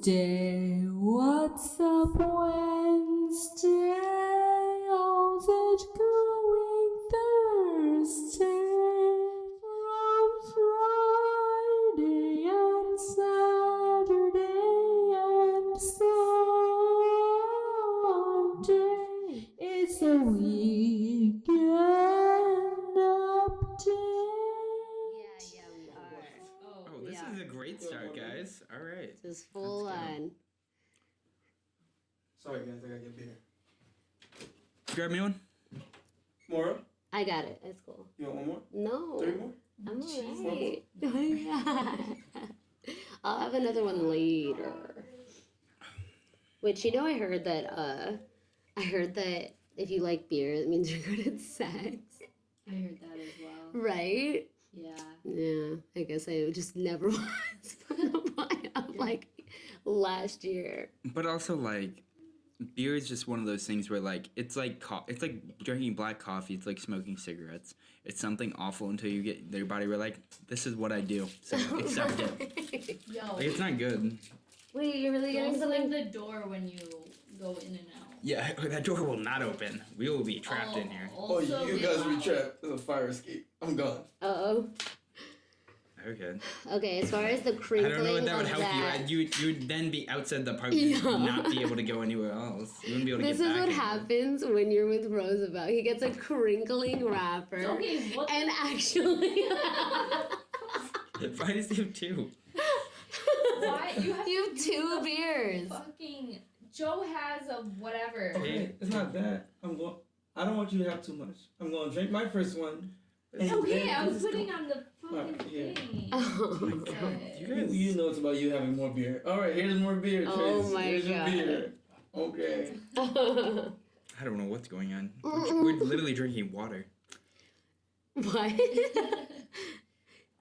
Tuesday, what's up Wednesday? How's it going Thursday? From Friday and Saturday and Sunday, it's a weekend update. Yeah, we are. Oh, this is a great start, guys. All right. This is full on. Sorry, guys, I gotta get beer. Grab me one. Mora, I got it. It's cool. you want one more? No. 3 more? I'm alright. I'll have another one later. Which, I heard that if you like beer, it means you're good at sex. I heard that as well. Right? Yeah. Yeah. I guess I just never was from the point of last year. But also, beer is just one of those things where, it's like drinking black coffee. It's like smoking cigarettes. It's something awful until you get your body. We're like, this is what I do. So accept it. Yo. It's not good. Wait, you're really Don't getting slam something? the door when you go in and out. Yeah, that door will not open. We will be trapped in here. Oh, you guys will be trapped. There's a fire escape. I'm gone. Uh-oh. Okay. Okay, as far as the I crinkling don't know what that would of help that, you. You would then be outside the apartment, not be able to go anywhere else. You wouldn't be able to This get is back. what in. happens when you're with Roosevelt. He gets a crinkling wrapper. Okay, what And actually, Why does he have two? why you have two beers. fucking Joe has a whatever. Okay, it's not that. I don't want you to have too much. I'm gonna drink my first one. and Okay, then I was this is putting go- on the fucking Alright, yeah. thing. You guys. You know it's about you having more beer. All right, here's more beer. Oh Trace. my Here's God. your beer. Okay. I don't know what's going on. We're literally drinking water. What?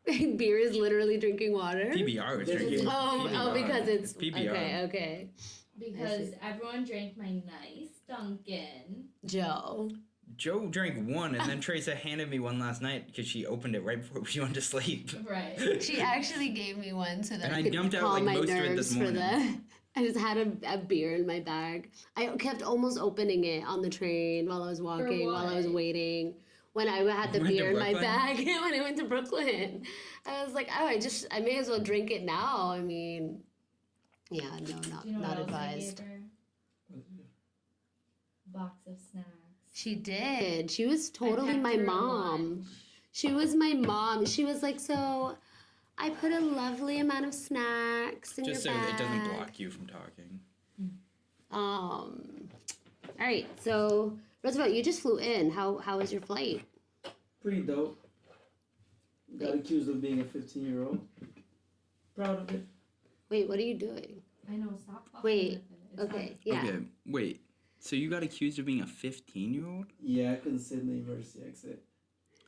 Beer is literally drinking water? PBR is There's a- drinking. Oh, PBR. because it's... PBR. Okay. Because everyone drank my nice Dunkin'. Joe. Joe drank one, and then Treasa handed me one last night because she opened it right before she went to sleep. Right. She actually gave me one so that And I I could dumped out, calm my most of it nerves this for morning. the... I just had a beer in my bag. I kept almost opening it on the train while I was walking, while I was what? waiting. When I had the You went to beer in my Brooklyn? bag, when I went to Brooklyn. I was like, oh, I may as well drink it now. I mean, yeah, no, Do you know not what else advised. I gave her? Box of snacks. She did. She was totally packed my her mom. lunch. She was my mom. She was like, so I put a lovely amount of snacks in Just so your bag. it doesn't block you from talking. All right, so Roosevelt, you just flew in. How was your flight? Pretty dope. Got accused of being a 15-year-old. Proud of it. Wait, what are you doing? I know, stop fucking Wait, with it. It's Okay, yeah. Okay, wait. So you got accused of being a 15-year-old? Yeah, I couldn't sit in the emergency exit.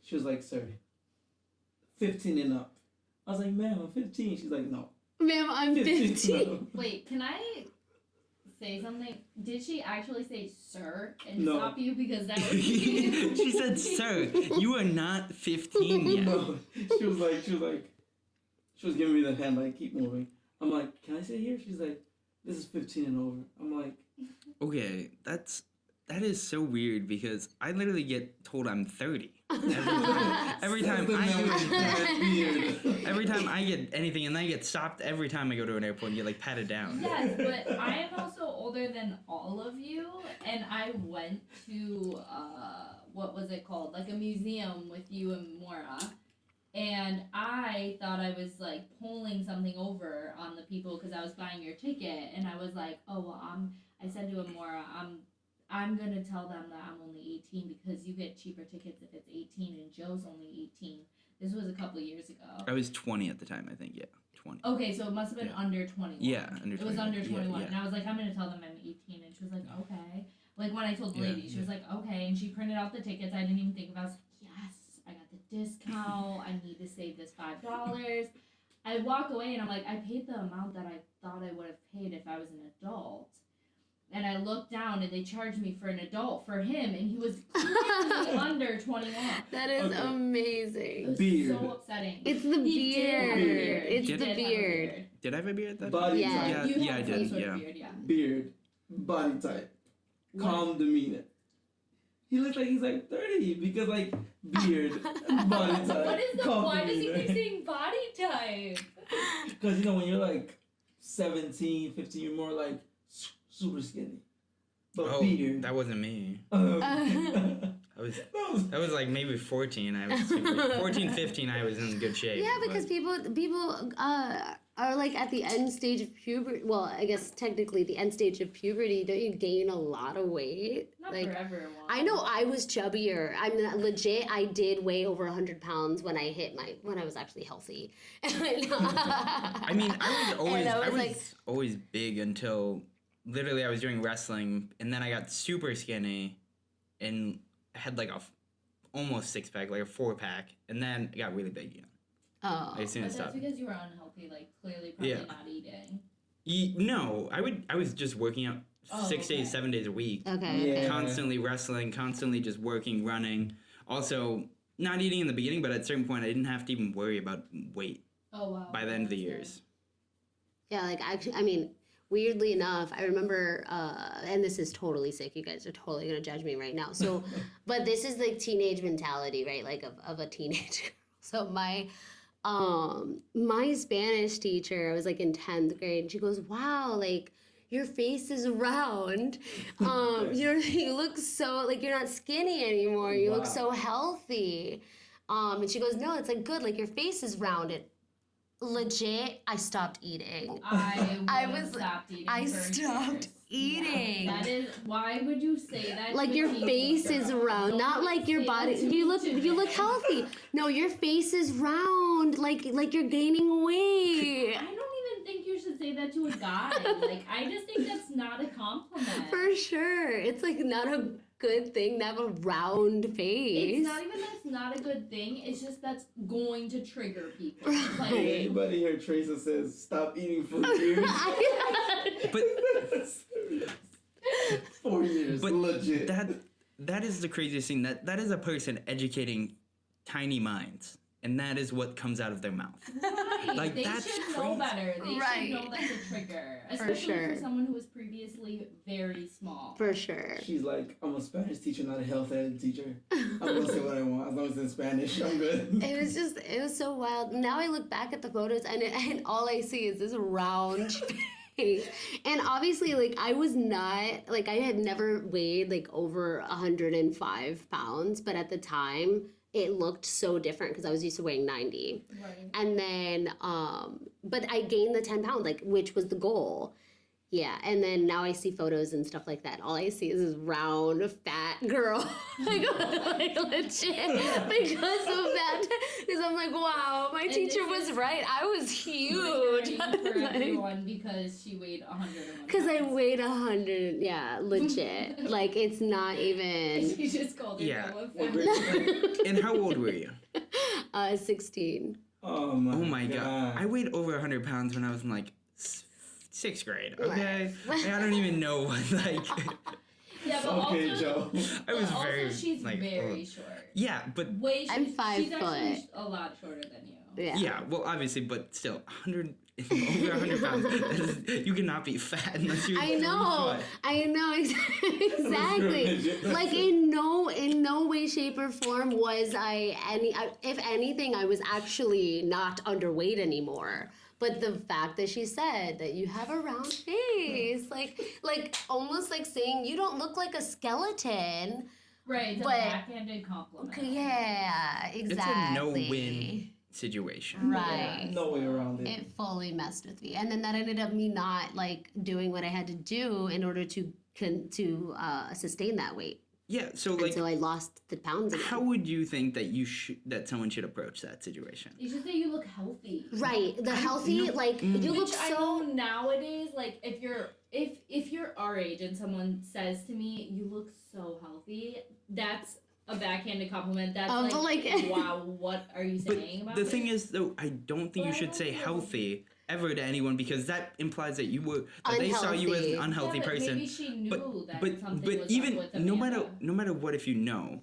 She was like, sir, 15 and up. I was like, ma'am, I'm 15. She's like, no. Ma'am, I'm 15. No. Wait, can I say something? Did she actually say sir and No. stop you? Because that would She said, sir, you are not 15 yet. No. She was giving me the hand, like, keep moving. I'm like, can I sit here? She's like, this is 15 and over. I'm like, Okay, that is so weird because I literally get told I'm 30. Every time every time I get anything, and I get stopped every time I go to an airport and get patted down. Yes, but I am also older than all of you, and I went to what was it called? Like a museum with you and Mora. And I thought I was pulling something over on the people because I was buying your ticket, and I was like, oh well, I said to Mora, I'm gonna tell them that I'm only 18 because you get cheaper tickets if it's 18, and Joe's only 18. This was a couple years ago. I was 20 at the time, I think. Yeah, 20. Okay, so it must have been Yeah. under 21. Yeah, under 21. It was under 21, Yeah. and I was like, I'm gonna tell them I'm 18, and she was like, okay. Like when I told the Yeah, lady, she was like, okay, and she printed out the tickets. I didn't even think about it. I was like, yes, I got the discount. I need to save this $5. I walk away and I'm like, I paid the amount that I thought I would have paid if I was an adult. And I looked down and they charged me for an adult for him, and he was clearly under 21. That is Okay. It amazing. was Beard. so upsetting. It's the He did have a beard. beard. It's He the did have a beard. beard. Did I have a beard that Body Yeah. type. You Yeah, I had some did, sort yeah. of beard, yeah. Beard. Body type. What? Calm demeanor. He looks like he's like 30 because like beard, body type. What is the? calm Why does he demeanor. keep saying body type? Because when you're like 17, 15, you're more like super skinny. But Oh, beard. that wasn't me. That That was like maybe 14. I was 14, 15. I was in good shape. Yeah, because but- people are like at the end stage of puberty. Well, I guess technically the end stage of puberty. Don't you gain a lot of weight? Not like for everyone. I know I was chubbier. I'm not legit. I did weigh over 100 pounds when I was actually healthy. I mean, I was always And I I was was like- always big until literally I was doing wrestling, and then I got super skinny, and I had like almost 6-pack, like a 4-pack, and then I got really big again. Oh. I soon But that's stopped. because you were unhealthy, like clearly probably Yeah. not eating. No, I was just working out Oh, 6 days, okay. 7 days a week, Okay. Yeah. constantly wrestling, constantly just working, running. Also, not eating in the beginning, but at a certain point, I didn't have to even worry about weight Oh wow. by the end of the That's good. years. Yeah, like actually, I mean, weirdly enough, I remember, and this is totally sick. You guys are totally gonna judge me right now. So, but this is like teenage mentality, right? Like of a teenage girl. So my Spanish teacher, I was like in 10th grade, and she goes, "Wow, like your face is round. You look so like you're not skinny anymore. You look Wow. so healthy." And she goes, "No, it's like good. Like your face is rounded." Legit, I stopped eating. I was- stopped eating. I for stopped years. eating. Yeah, that is. Why would you say that? Like to your a teenager? face is round, Don't not like your say body. that to You me look today. healthy. No, your face is round, like you're gaining weight. I don't even think you should say that to a guy. Like, I just think that's not a compliment. For sure, it's like not a good thing to have a round face. It's not even that's not a good thing. It's just that's going to trigger people. Like, Anybody hear Treasa says stop eating for years? But 4 years, But legit. that is the craziest thing. That is a person educating tiny minds, and that is what comes out of their mouth. right. Like, they that's should know crazy. better. They Right. should know that's a trigger. Especially sure. for someone who was previously very small. For sure. She's like, I'm a Spanish teacher, not a health ed teacher. I'm gonna say what I want as long as it's in Spanish. I'm good. It was so wild. Now I look back at the photos and all I see is this round face. And obviously, like, I was not, like, I had never weighed, like, over 105 pounds, but at the time, it looked so different because I was used to weighing 90. Right. And then, but I gained the 10 pounds, like, which was the goal. Yeah, and then now I see photos and stuff like that. All I see is this round, fat girl, like legit, because of that. Because I'm like, wow, my And teacher this was is right. I was huge. For everyone because she weighed 101 Because I pounds. weighed 100, yeah, legit. Like, it's not even She just called her Yeah. girl a What fat. grade? And how old were you? 16. Oh my, Oh my god. I weighed over 100 pounds when I was in like 6th grade. Okay, Right. I don't even know what like. Yeah, but Okay, also, Joe. I was but very also she's like. very short. Yeah, but Way I'm she's 5 she's actually foot. a lot shorter than you. Yeah. yeah, well, obviously, but still, 100 over 100 pounds. That is, you cannot be fat unless you're. I 3 know. foot. I know exactly. Like in no way, shape, or form was if anything, I was actually not underweight anymore. But the fact that she said that you have a round face, like almost like saying you don't look like a skeleton. Right, it's But- a backhanded compliment. Yeah, exactly. It's a no-win situation. Right. No way around it. It fully messed with me, and then that ended up me not like doing what I had to do in order to sustain that weight. Yeah, so And like, so I lost the pounds again. how would you think that someone should approach that situation? You should say you look healthy. Right, the healthy, like you look Which I so. know nowadays, like if you're our age and someone says to me, "You look so healthy," that's a backhanded compliment. That's Of, like, like- wow, what are you saying But about the me? thing is, though, I don't think But you I should don't say feel- healthy. ever to anyone because that implies that they saw you as an unhealthy but person. Maybe she knew that something but was even up with no Amanda. matter what, if you know,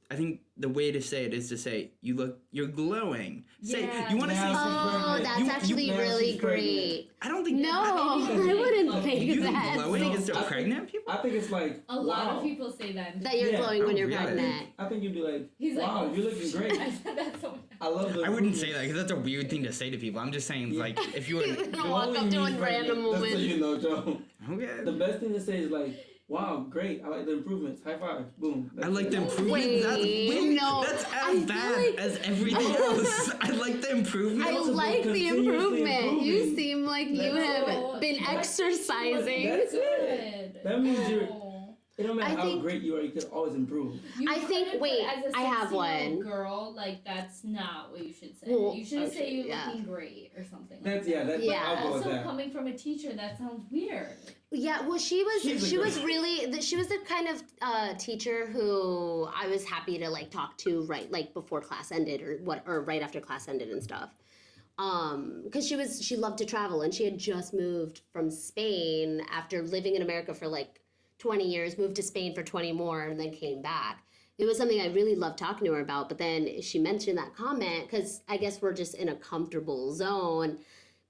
I think the way to say it is to say you're glowing. Say Yeah. you want to say Oh, that's actually now really she's great. I don't think No, I wouldn't think you think that. glowing is I to think- pregnant people. I think it's like A lot wow. of people say that. That you're Yeah. glowing when Oh, you're really? pregnant. I think you'd be like, He's like, wow, oh, you're looking great. I said that so I love the I wouldn't say improvements. that because that's a weird thing to say to people. I'm just saying, like, if you were Walk up to a random Just so woman. you know, Joe. okay, The best thing to say is like, wow, great. I like the improvements. High five. Boom. I like the improvement. Wait, That's that's I as feel bad like- as everything else. I like the improvement. I also like the continuously improvement. You improving. seem like you That's have so- been exercising. That's it. Good. That means you're. Oh. It don't matter I how think- great you are. You can always improve. You I think- couldn't, wait, as a I have 16-year-old one. girl, like that's not what you should say. Well, You should say okay, you're yeah. looking great or something. That's like yeah. that. That's Yeah. I'll go with Also, that. coming from a teacher, that sounds weird. Yeah, well, she She's a was girl. really she was the kind of teacher who I was happy to like talk to right before class ended or right after class ended and stuff. Because she loved to travel and she had just moved from Spain after living in America for like 20 years, moved to Spain for 20 more, and then came back. It was something I really loved talking to her about, but then she mentioned that comment because I guess we're just in a comfortable zone.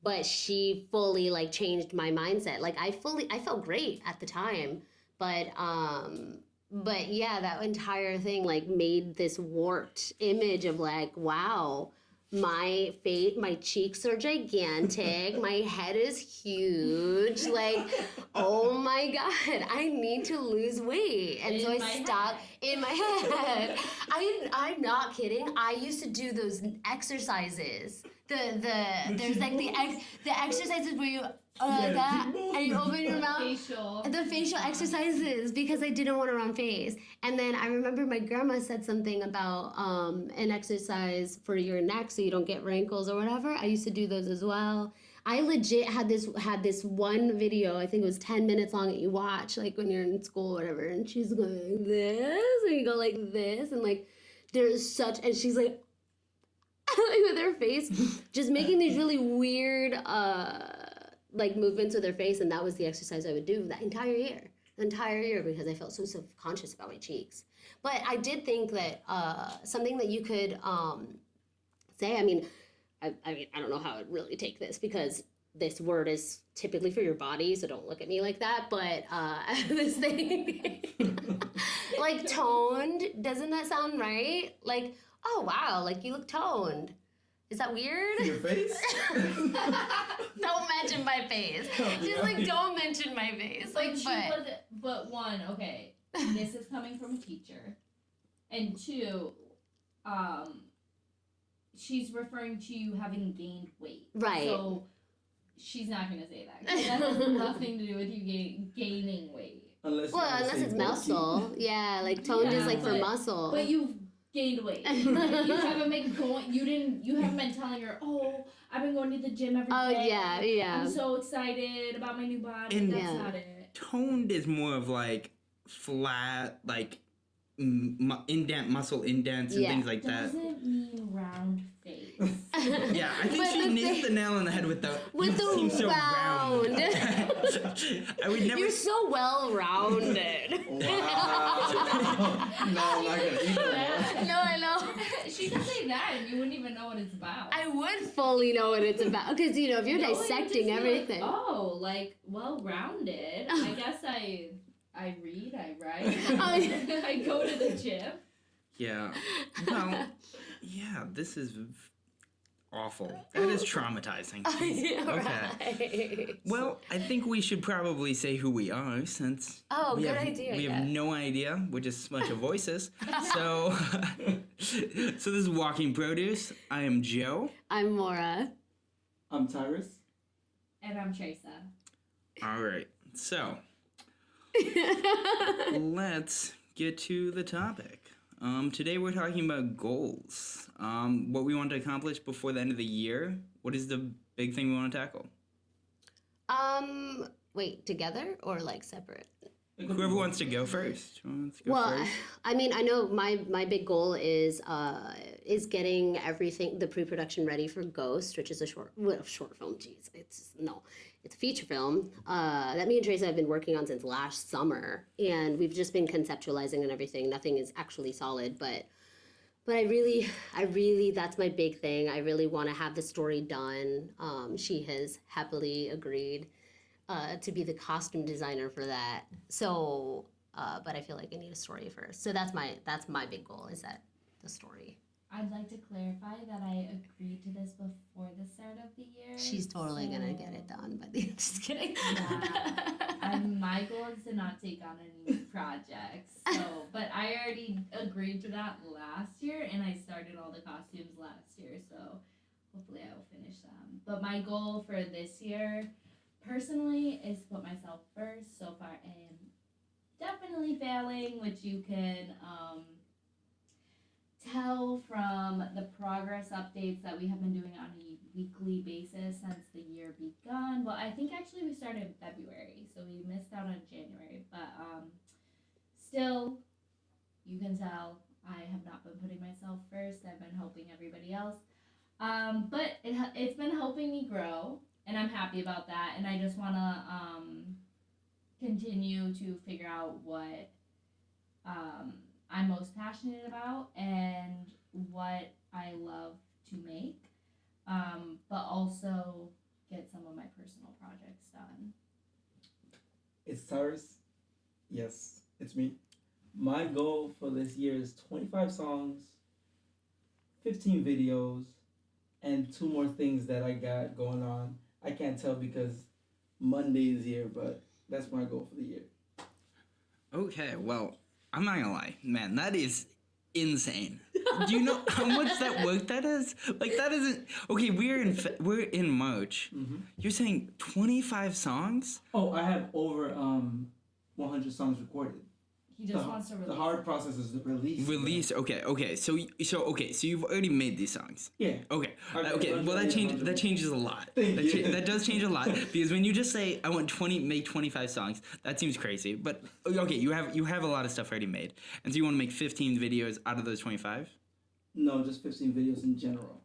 But she fully like changed my mindset. Like I felt great at the time, but yeah, that entire thing like made this warped image of like, wow, my cheeks are gigantic, my head is huge, like, oh my god, I need to lose weight. And so In I my stopped head. in my head. I'm not kidding. I used to do those exercises. There's like the exercises where you like that and you open your mouth. Facial. The facial exercises because I didn't want a round face. And then I remember my grandma said something about an exercise for your neck so you don't get wrinkles or whatever. I used to do those as well. I legit had this one video, I think it was 10 minutes long that you watch like when you're in school or whatever, and she's going like this and you go like this and like there's such, and she's like with her face just making these really weird like movements with her face, and that was the exercise I would do that entire year because I felt so self-conscious about my cheeks. But I did think that something that you could say, I mean, I don't know how I'd really take this because this word is typically for your body, so don't look at me like that, but this thing like toned, doesn't that sound right? Like, oh wow, like you look toned. Is that weird? Your face? Don't mention my face. Just like don't mention my face. Like, But she was, but one, okay, this is coming from a teacher, and two, she's referring to you having gained weight. Right. So she's not gonna say that. 'Cause that has nothing to do with you gaining weight. Unless it's muscle. Yeah, like toned is Yeah, like for but- muscle. But you've gained weight. Like, you haven't been going. You haven't been telling her, oh, I've been going to the gym every day. Oh yeah. I'm so excited about my new body. And- That's Yeah. not it. Toned is more of like flat, like muscle indents and Yeah. things like that. Doesn't mean round face. Yeah, I think But she the nailed thing- the nail on the head with the. With you the seem so round. round. I would never. You're so well rounded. Wow. No, I'm not gonna eat that. No, I know. She could say that and you wouldn't even know what it's about. I would fully know what it's about because if you're No, you just dissecting be like, everything. oh, like well-rounded. I guess I read, I write, Oh, yeah. I go to the gym. Yeah. Well, yeah, this is awful. That is traumatizing. Yeah, Okay. right. Well, I think we should probably say who we are since Oh, we good have, idea. we yeah. have no idea. We're just a bunch of voices. So, this is Walking Produce. I am Joe. I'm Mora. I'm Tiirous. And I'm Treasa. All right. So, let's get to the topic. Today we're talking about goals. What we want to accomplish before the end of the year. What is the big thing we want to tackle? Wait, together or like separate? Whoever wants to go first. Who wants to go Well, first? I mean, I know my big goal is getting everything, the pre-production ready for Ghost, which is a short film. Jeez, it's a feature film that me and Treasa have been working on since last summer, and we've just been conceptualizing and everything. Nothing is actually solid, but I really, that's my big thing. I really want to have the story done. She has happily agreed to be the costume designer for that. So, but I feel like I need a story first. So that's my big goal, is that the story. I'd like to clarify that I agreed to this before the start of the year. She's totally gonna get it done, but just kidding. Yeah. My goal is to not take on any new projects. So, but I already agreed to that last year, and I started all the costumes last year. So, hopefully, I will finish them. But my goal for this year, personally, is to put myself first. So far, I am definitely failing, which you can tell from the progress updates that we have been doing on a weekly basis since the year begun. Well, I think actually we started in February, so we missed out on January. But still, you can tell I have not been putting myself first. I've been helping everybody else. But it's been helping me grow, and I'm happy about that. And I just want to continue to figure out what I'm most passionate about and what I love to make, but also get some of my personal projects done. It's Tiirous. Yes, it's me. My goal for this year is 25 songs, 15 videos, and 2 more things that I got going on. I can't tell because Monday is here, but that's my goal for the year. Okay, well, I'm not gonna lie, man, that is insane. Do you know how much that work that is? Like, that isn't okay. We're in March. Mm-hmm. You're saying 25 songs? Oh, I have over 100 songs recorded. He just wants to release. The hard process is the release. Release. Okay. So you've already made these songs. Yeah. Okay. Okay, Well, that changes a lot. That does change a lot, because when you just say I want make 25 songs, that seems crazy. But okay, you have a lot of stuff already made, and so you want to make 15 videos out of those 25? No, just 15 videos in general.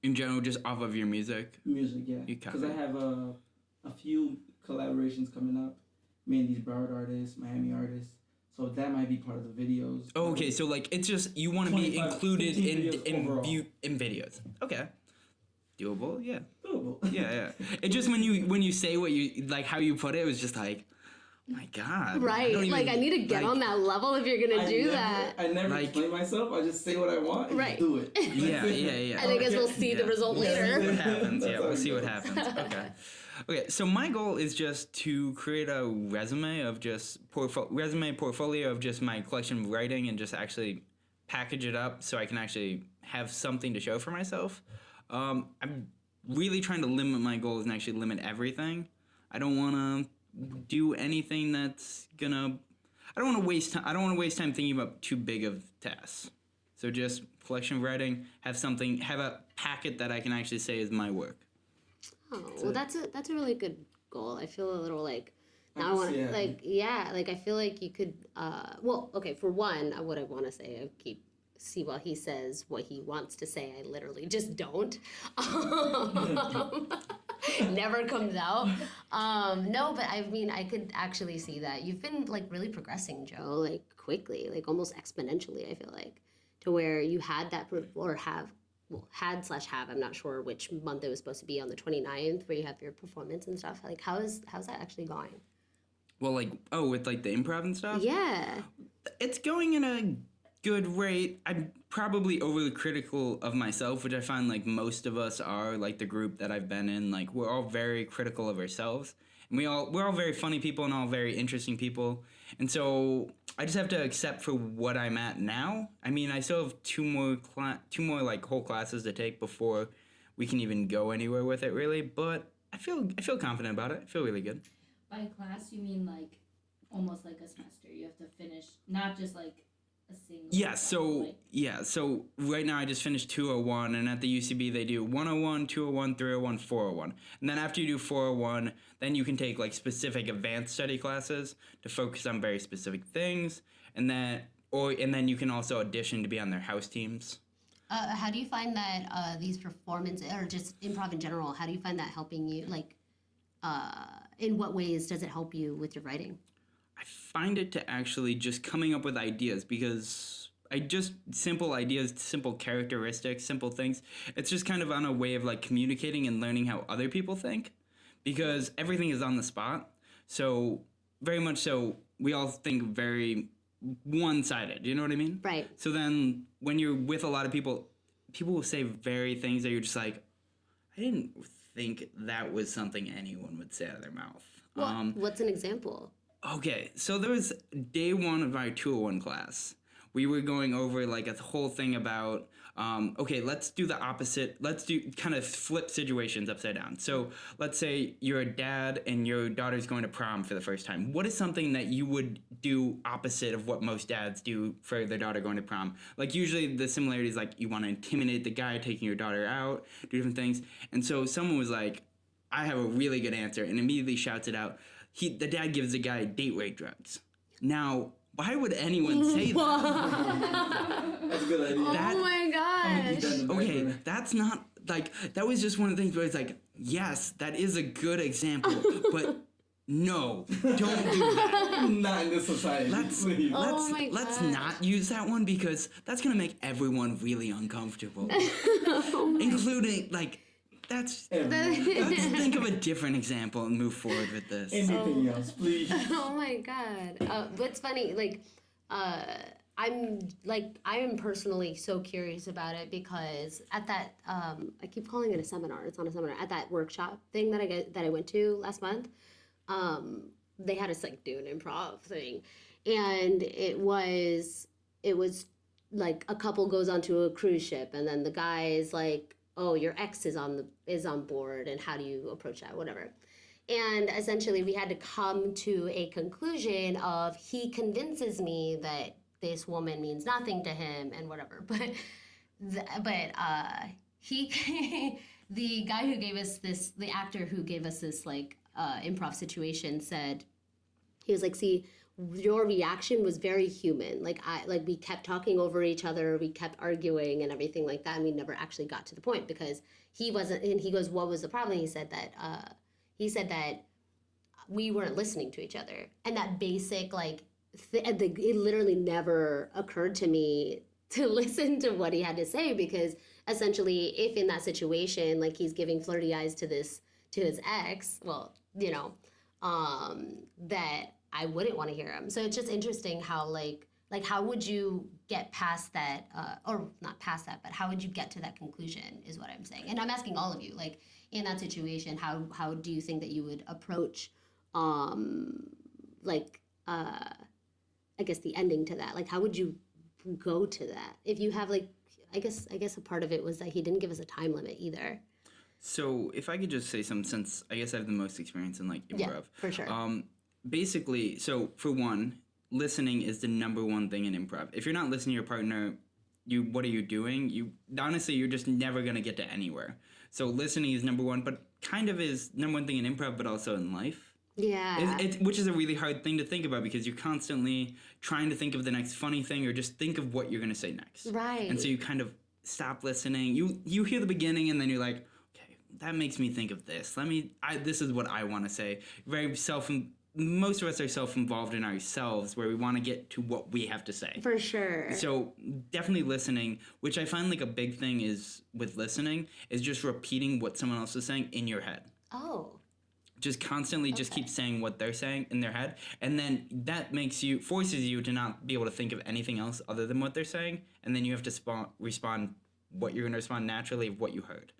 In general, just off of your music. Music, yeah. Because I have a few collaborations coming up. Me and these Broward artists, Miami artists. So that might be part of the videos. Oh, okay, so like it's just you want to be included in videos. Okay. Doable, yeah. Doable. Yeah. It just when you say what you like how you put it, it was just like, oh my God. Right. I need to get on that level if you're gonna do that. I never explain myself. I just say what I want and just do it. Yeah. And I guess we'll see the result later. We'll see what happens. We'll see what happens. Okay, so my goal is just to create a resume of just portfolio of just my collection of writing, and just actually package it up so I can actually have something to show for myself. I'm really trying to limit my goals and actually limit everything. I don't want to do anything that's gonna. I don't want to waste time. I don't want to waste time thinking about too big of tasks. So just collection of writing, have a packet that I can actually say is my work. Oh, well, that's a really good goal. I feel a little like now I want to I feel like you could well, okay, for one, what I want to say, I see while he says what he wants to say, I literally just don't. Never comes out. No, but I mean, I could actually see that you've been like really progressing, Joe, like quickly, like almost exponentially. I feel like to where you had that had/have, I'm not sure which month it was supposed to be, on the 29th, where you have your performance and stuff. Like, how's that actually going? Well, with like the improv and stuff? Yeah. It's going in a good rate. I'm probably overly critical of myself, which I find like most of us are, like the group that I've been in. Like, we're all very critical of ourselves. And we're all very funny people and all very interesting people. And so I just have to accept for what I'm at now. I mean, I still have two more like whole classes to take before we can even go anywhere with it, really. But I feel confident about it. I feel really good. By class, you mean like almost like a semester. You have to finish not just like a a single. So right now I just finished 201, and at the UCB they do 101, 201, 301, 401. And then after you do 401, then you can take like specific advanced study classes to focus on very specific things, and then you can also audition to be on their house teams. How do you find that these performances, or just improv in general, how do you find that helping you? Like, in what ways does it help you with your writing? I find it to actually just coming up with ideas, because simple ideas, simple characteristics, simple things. It's just kind of on a way of like communicating and learning how other people think, because everything is on the spot. So very much so, we all think very one-sided. You know what I mean? Right. So then when you're with a lot of people will say very things that you're just like, I didn't think that was something anyone would say out of their mouth. Well, what's an example? Okay, so there was day one of my 201 class. We were going over like a whole thing about, okay, let's do the opposite. Let's do kind of flip situations upside down. So let's say you're a dad and your daughter's going to prom for the first time. What is something that you would do opposite of what most dads do for their daughter going to prom? Like usually the similarity is like you want to intimidate the guy taking your daughter out, do different things. And so someone was like, I have a really good answer, and immediately shouts it out. The dad gives the guy date rape drugs. Now, why would anyone say that? That's a good idea. Oh my gosh. Okay, that's not, like, that was just one of the things where it's like, yes, that is a good example, but no, don't do that. Not in this society. Please. Let's not use that one, because that's going to make everyone really uncomfortable. Including, like, let's think of a different example and move forward with this. Anything else, please? Oh my god. What's funny, like, I am personally so curious about it, because at that, I keep calling it a seminar. It's not a seminar. At that workshop thing that I went to last month, they had us like do an improv thing, and it was like a couple goes onto a cruise ship, and then the guy is like, oh, your ex is on board, and how do you approach that, whatever. And essentially we had to come to a conclusion of, he convinces me that this woman means nothing to him and whatever, but he the guy who gave us this, the actor who gave us this like improv situation, said, he was like, see, your reaction was very human. Like we kept talking over each other, we kept arguing and everything like that, and we never actually got to the point, because he wasn't. And he goes, "What was the problem?" He said that we weren't listening to each other, and that basic like it literally never occurred to me to listen to what he had to say, because essentially, if in that situation, like he's giving flirty eyes to his ex, well, you know, that I wouldn't want to hear him. So it's just interesting how like how would you get past that, or not past that, but how would you get to that conclusion is what I'm saying. And I'm asking all of you, like in that situation, how do you think that you would approach, I guess the ending to that? Like how would you go to that? If you have like, I guess a part of it was that he didn't give us a time limit either. So if I could just say something, since I guess I have the most experience in like improv. Yeah, for sure. Basically, so for one, listening is the number one thing in improv. If you're not listening to your partner, what are you doing? Honestly, you're just never going to get to anywhere. So listening is number one, but kind of is number one thing in improv, but also in life. Yeah. Which is a really hard thing to think about, because you're constantly trying to think of the next funny thing, or just think of what you're going to say next. Right. And so you kind of stop listening. You hear the beginning, and then you're like, okay, that makes me think of this. This is what I want to say. Most of us are self-involved in ourselves, where we want to get to what we have to say. For sure. So definitely listening, which I find like a big thing is with listening, is just repeating what someone else is saying in your head. Oh. Just constantly just keep saying what they're saying in their head, and then that forces you to not be able to think of anything else other than what they're saying, and then you have to respond what you're going to respond naturally of what you heard.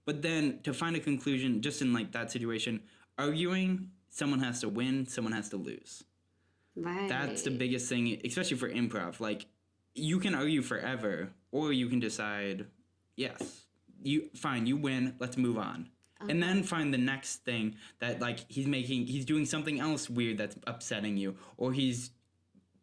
But then to find a conclusion, just in like that situation, arguing, someone has to win, someone has to lose. Right. That's the biggest thing, especially for improv. Like, you can argue forever, or you can decide, yes, you win, let's move on. Okay. And then find the next thing that, like, he's doing something else weird that's upsetting you, or he's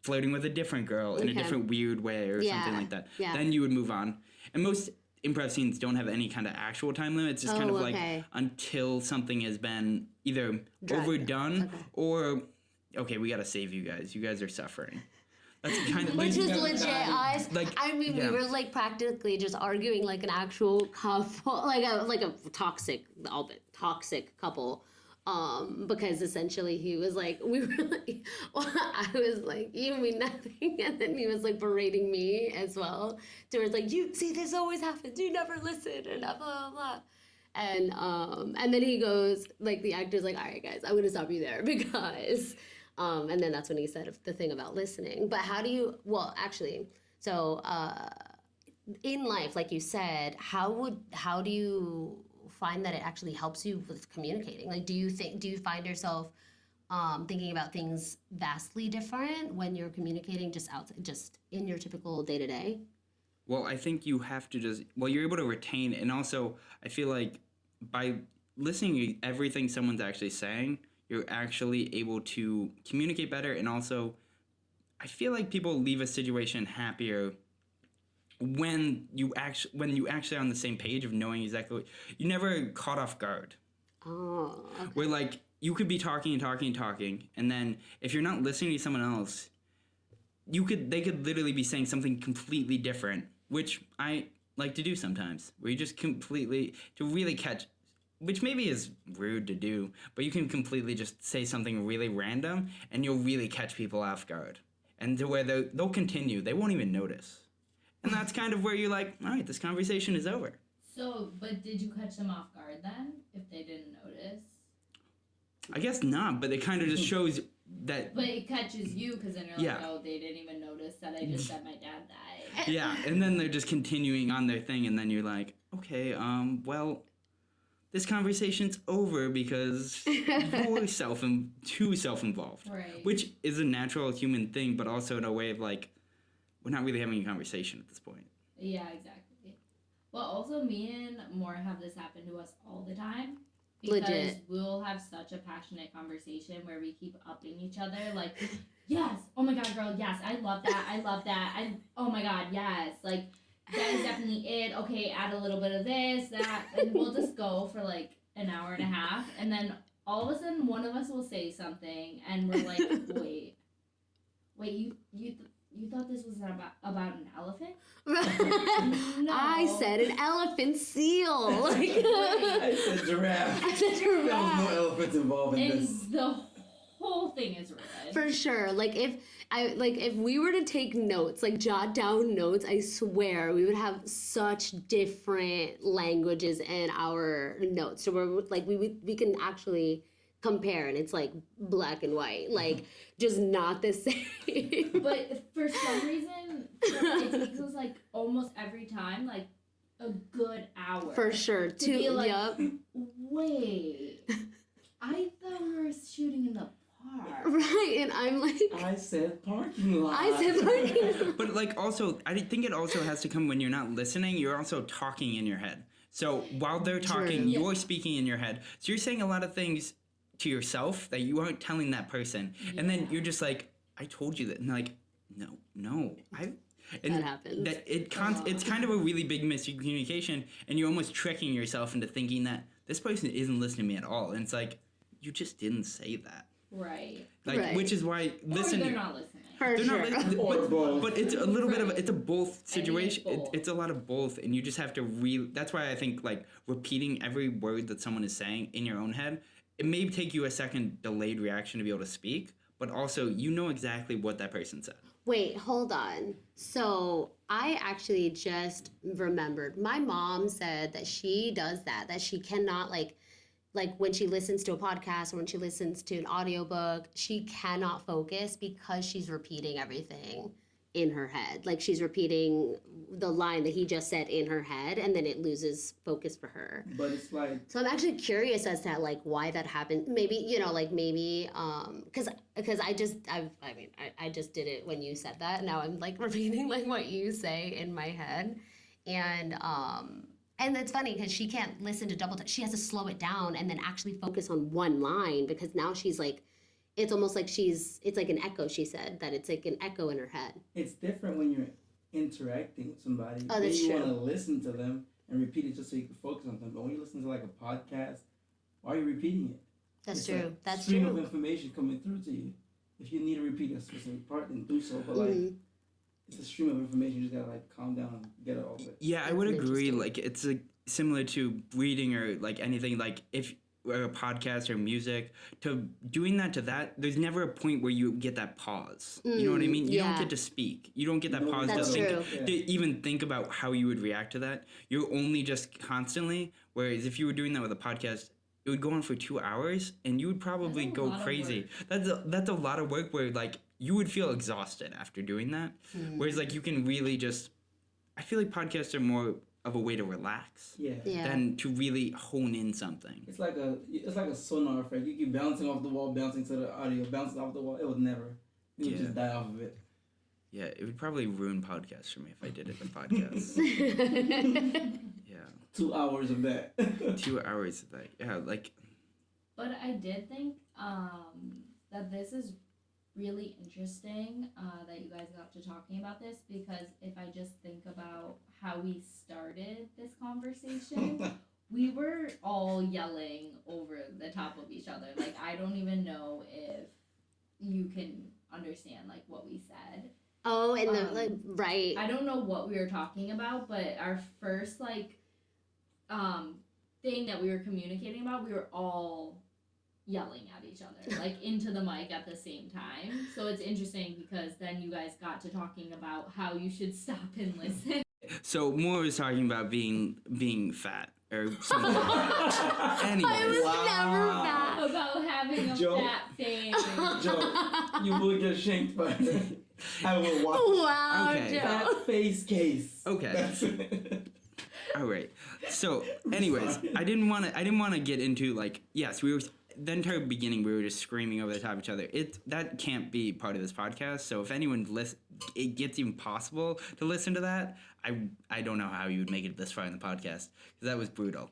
flirting with a different girl in a Okay. different weird way or Yeah, something like that. yeah. Then you would move on. And most improv scenes don't have any kind of actual time limit. It's just kind Oh, of like okay. until something has been either Dragged. overdone Okay. or, okay, we got to save you guys. You guys are suffering. That's kind of Which was Yeah. legit us. Like, I mean, yeah. we were like practically just arguing like an actual couple, like a toxic, albeit toxic couple. Because essentially he was like, we were like, well, I was like, you mean nothing, and then he was like berating me as well. Towards like, you see, this always happens. You never listen, and blah blah blah. And then he goes, like, the actor's like, all right, guys, I'm gonna stop you there because. And then that's when he said the thing about listening. But how do you, well, actually, so in life, like you said, how do you find that it actually helps you with communicating? Like, do you find yourself thinking about things vastly different when you're communicating just in your typical day to day? Well, I think you have to you're able to retain, and also I feel like by listening to everything someone's actually saying, you're actually able to communicate better, and also I feel like people leave a situation happier when you actually are on the same page of knowing exactly what, you never caught off guard. Oh, okay. Where like you could be talking and talking and talking, and then if you're not listening to someone else, they could literally be saying something completely different, which I like to do sometimes, where you just completely to really catch, which maybe is rude to do, but you can completely just say something really random and you'll really catch people off guard. And to where they'll continue, they won't even notice. And that's kind of where you're like, all right, this conversation is over. So, but did you catch them off guard then, if they didn't notice? I guess not, but it kind of just shows that, But it catches you, because then you're like, Yeah. oh, they didn't even notice that I just said my dad died. yeah, and then they're just continuing on their thing, and then you're like, okay, well, this conversation's over because you're too self-involved. Right. Which is a natural human thing, but also in a way of like, we're not really having a conversation at this point. Yeah, exactly. Well, also, me and Mora have this happen to us all the time. Because Legit. we'll have such a passionate conversation where we keep upping each other. Like, yes, oh my god, girl, yes, I love that. Oh my god, yes. Like, that is definitely it. Okay, add a little bit of this, that. And we'll just go for like an hour and a half. And then all of a sudden, one of us will say something. And we're like, wait, you thought this was about an elephant? No. I said an elephant seal. Like, I said giraffe. I said There was giraffe. no elephants involved in And this. the whole thing is ruined. For sure. Like if we were to take notes, like jot down notes, I swear we would have such different languages in our notes. So we're like we can actually compare, and it's like black and white, like just not the same. But for some reason, it takes us like almost every time, like a good hour. For sure. To be like, Yup. wait, I thought we were shooting in the park. Right, and I'm like, I said parking lot. I said parking. But like also, I think it also has to come when you're not listening, you're also talking in your head. So while they're talking, True. you're speaking in your head. So you're saying a lot of things to yourself that you aren't telling that person. And then you're just like, I told you that. And like, no. And That happens. It's kind of a really big miscommunication, and you're almost tricking yourself into thinking that this person isn't listening to me at all. And it's like, you just didn't say that. Right. Like, Right. which is why Or listening. they're not listening. For They're sure. not listening, Or both. but it's a little bit of Right. it's a both I think it's situation. both. It's a lot of both, and you just have to that's why I think like repeating every word that someone is saying in your own head. It may take you a second delayed reaction to be able to speak, but also you know exactly what that person said. Wait, hold on. So I actually just remembered. My mom said that she does that she cannot like when she listens to a podcast or when she listens to an audiobook, she cannot focus because she's repeating everything in her head. Like she's repeating the line that he just said in her head, and then it loses focus for her. But it's like, So I'm actually curious as to like why that happened. Maybe because I just did it when you said that. Now I'm like repeating like what you say in my head, and it's funny because she can't listen to double. She has to slow it down and then actually focus on one line because now she's like it's almost like it's like an echo, she said, that it's like an echo in her head. It's different when you're interacting with somebody. Oh, that's you true. want to listen to them and repeat it just so you can focus on them. But when you listen to like a podcast, why are you repeating it? That's It's true. a That's stream of true. information coming through to you. If you need to repeat a specific part, then do so. But like, Mhm. it's a stream of information. You just gotta like calm down and get it all of it. Yeah, I would That's agree. interesting. Like it's like similar to reading or like anything. Like if or a podcast or music, to doing that to that, there's never a point where you get that pause. You know what I mean? You yeah. don't get to speak. You don't get that No, pause to That's think, true. Yeah. to even think about how you would react to that. You're only just constantly. Whereas if you were doing that with a podcast, it would go on for 2 hours, and you would probably That's a go lot of crazy. work. That's a lot of work. Where like you would feel exhausted after doing that. Whereas like you can really just. I feel like podcasts are more of a way to relax Yeah. Yeah. than to really hone in something. It's like a sonar effect. You keep bouncing off the wall, bouncing to the audio, bouncing off the wall. It would never. You would Yeah. just die off of it. Yeah, it would probably ruin podcasts for me if I did it in podcasts. Yeah, 2 hours of that. 2 hours of that. Yeah, like But I did think that this is really interesting that you guys got to talking about this, because if I just think about how we started this conversation, we were all yelling over the top of each other. Like, I don't even know if you can understand like what we said. Oh, and the right. I don't know what we were talking about, but our first like thing that we were communicating about, we were all yelling at each other like into the mic at the same time. So it's interesting because then you guys got to talking about how you should stop and listen. so. Mora was talking about being fat or something. I Anyways, was never fat. About having a Joe. fat face. Joe, you will get shanked by her. I will watch. Wow, Okay. Joe. Fat face case. Okay. That's it. all right. So, anyways, sorry. I didn't want to get into like yes, we were. The entire beginning, we were just screaming over the top of each other. That can't be part of this podcast. So if anyone it gets even possible to listen to that, I don't know how you would make it this far in the podcast, because that was brutal.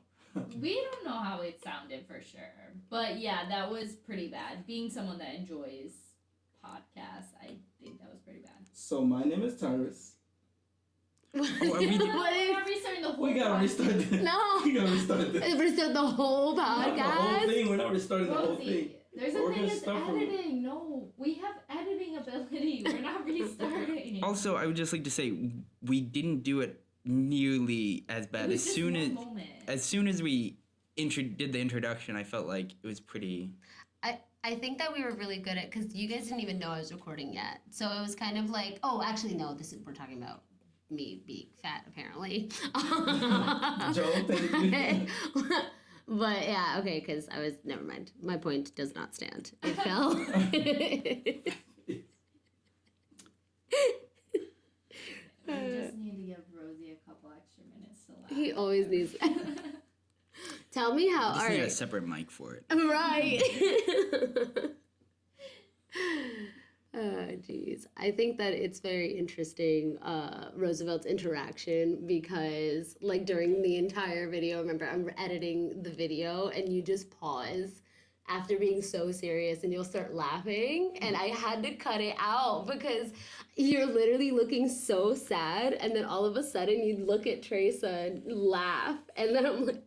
We don't know how it sounded for sure. But yeah, that was pretty bad. Being someone that enjoys podcasts, I think that was pretty bad. So my name is Tiirous. Oh, are we No, we're not restarting the whole We gotta podcast. restart this. No. We gotta restart this. Restart the whole Not the whole podcast. thing. We're not restarting the whole Rosie, thing. there's We're a thing gonna is start from- editing. No, we have editing ability. We're not restarting. Also, I would just like to say we didn't do it nearly as It bad. was As just soon one as moment. we did the introduction, I felt like it was pretty. I think that we were really good at, because you guys didn't even know I was recording yet. So it was kind of like, oh, actually, no, we're talking about me being fat, apparently. Joe, technically. But yeah, okay, because never mind. My point does not stand. It fell. We just need to give Rosie a couple extra minutes to laugh. He always needs. Tell me how. I just All need a right. separate mic for it. Right. Oh, geez. I think that it's very interesting, Roosevelt's interaction, because, like, during the entire video, remember, I'm editing the video, and you just pause after being so serious, and you'll start laughing, and I had to cut it out, because you're literally looking so sad, and then all of a sudden, you look at Treasa and laugh, and then I'm like,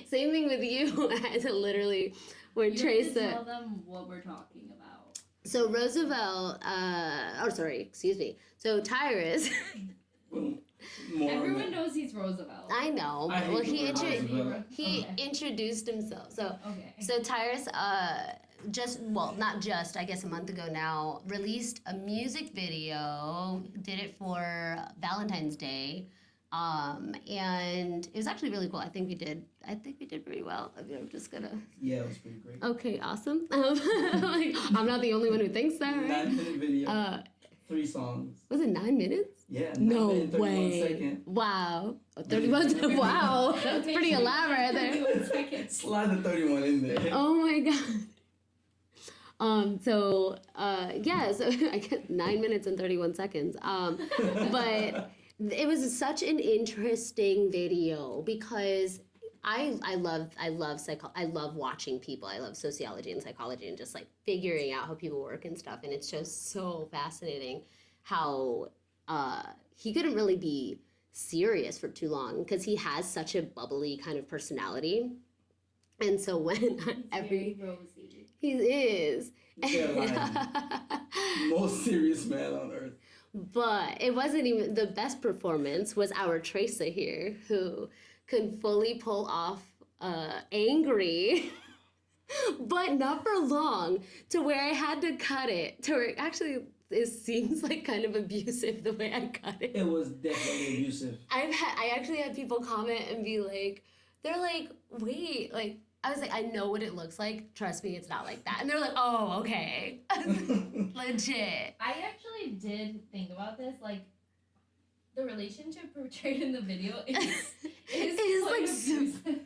same thing with you. I had to literally, where You have to Treasa... tell them what we're talking about. So Roosevelt, So Tiirous, More Everyone knows he's Roosevelt. I know. I hate Well, the he word Roosevelt. he Okay. introduced himself. So Okay. Tiirous, not just, I guess a month ago now, released a music video. Did it for Valentine's Day. And it was actually really cool. I think we did pretty well. I mean, I'm just gonna. Yeah, it was pretty great. Okay, awesome. Like, I'm not the only one who thinks that, right? 9-minute video, 3 songs. Was it 9 minutes? Yeah, 9 No minutes, 31 way. seconds. Wow. 31. Wow. That's pretty elaborate there. 31 seconds. Slide the 31 in there. Oh my god. So I get 9 minutes and 31 seconds. But it was such an interesting video because I love watching people. I love sociology and psychology and just like figuring out how people work and stuff. And it's just so fascinating how he couldn't really be serious for too long because he has such a bubbly kind of personality. And so when Very rosy. he is. Most serious man on earth. But it wasn't even the best performance was our Treasa here, who could fully pull off angry, but not for long, to where I had to cut it, to where actually it seems like kind of abusive the way I cut it. It was definitely abusive. I actually had people comment and be like, they're like, wait, like, I was like, I know what it looks like. Trust me, it's not like that. And they're like, oh, okay. Legit. I actually did think about this, like, the relationship portrayed in the video is like abusive.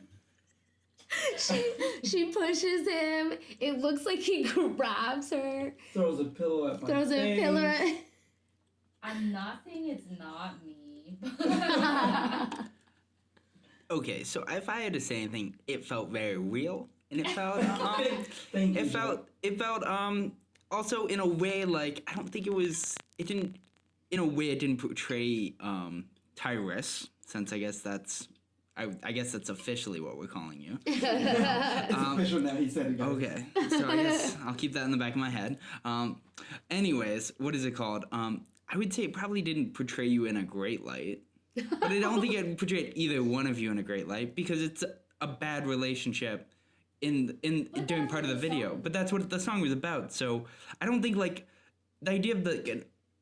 She pushes him. It looks like he grabs her. Throws a pillow at my face. I'm not saying it's not me. But Okay, so if I had to say anything, it felt very real, and it felt Thank you, it felt also in a way like I don't think it didn't portray Tiirous, since I guess that's officially what we're calling you. It's official now, he said it, guys. Okay, so I guess I'll keep that in the back of my head. Anyways, what is it called? I would say it probably didn't portray you in a great light. But I don't think it portrayed either one of you in a great light because it's a bad relationship during part of the video. But that's what the song was about. So I don't think like the idea of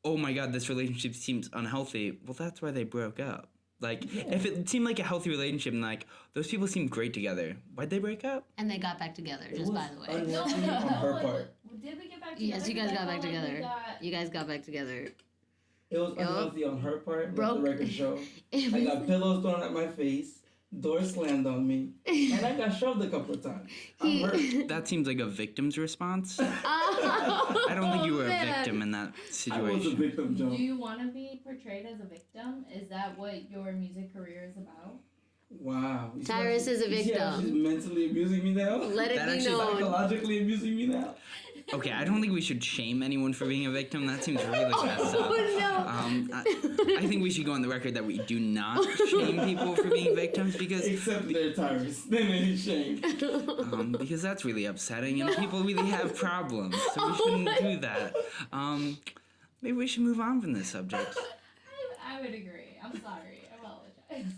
oh my god, this relationship seems unhealthy. Well, that's why they broke up. Like if it seemed like a healthy relationship and like those people seemed great together, why'd they break up? And they got back together, just by the way. no, on her part. did we get back together? Yes, you guys got back Like together. You guys got back together. It was unhealthy on her part, Broke. let the record show. I got pillows thrown at my face, doors slammed on me, and I got shoved a couple of times. I'm hurt. That seems like a victim's response. Oh, I don't think you were a man. victim in that I was a situation. victim, Joe. Do you want to be portrayed as a victim? Is that what your music career is about? Wow. You see how Tiirous is a you see how victim. She's mentally abusing me now? Let it That be actually- known. Psychologically abusing me now? Okay, I don't think we should shame anyone for being a victim. That seems really messed up. Oh no. I think we should go on the record that we do not shame people for being victims because Except they're Tiirous. Then it's shame. because that's really upsetting and people really have problems. So we shouldn't do that. Maybe we should move on from this subject. I would agree. I'm sorry. I apologize.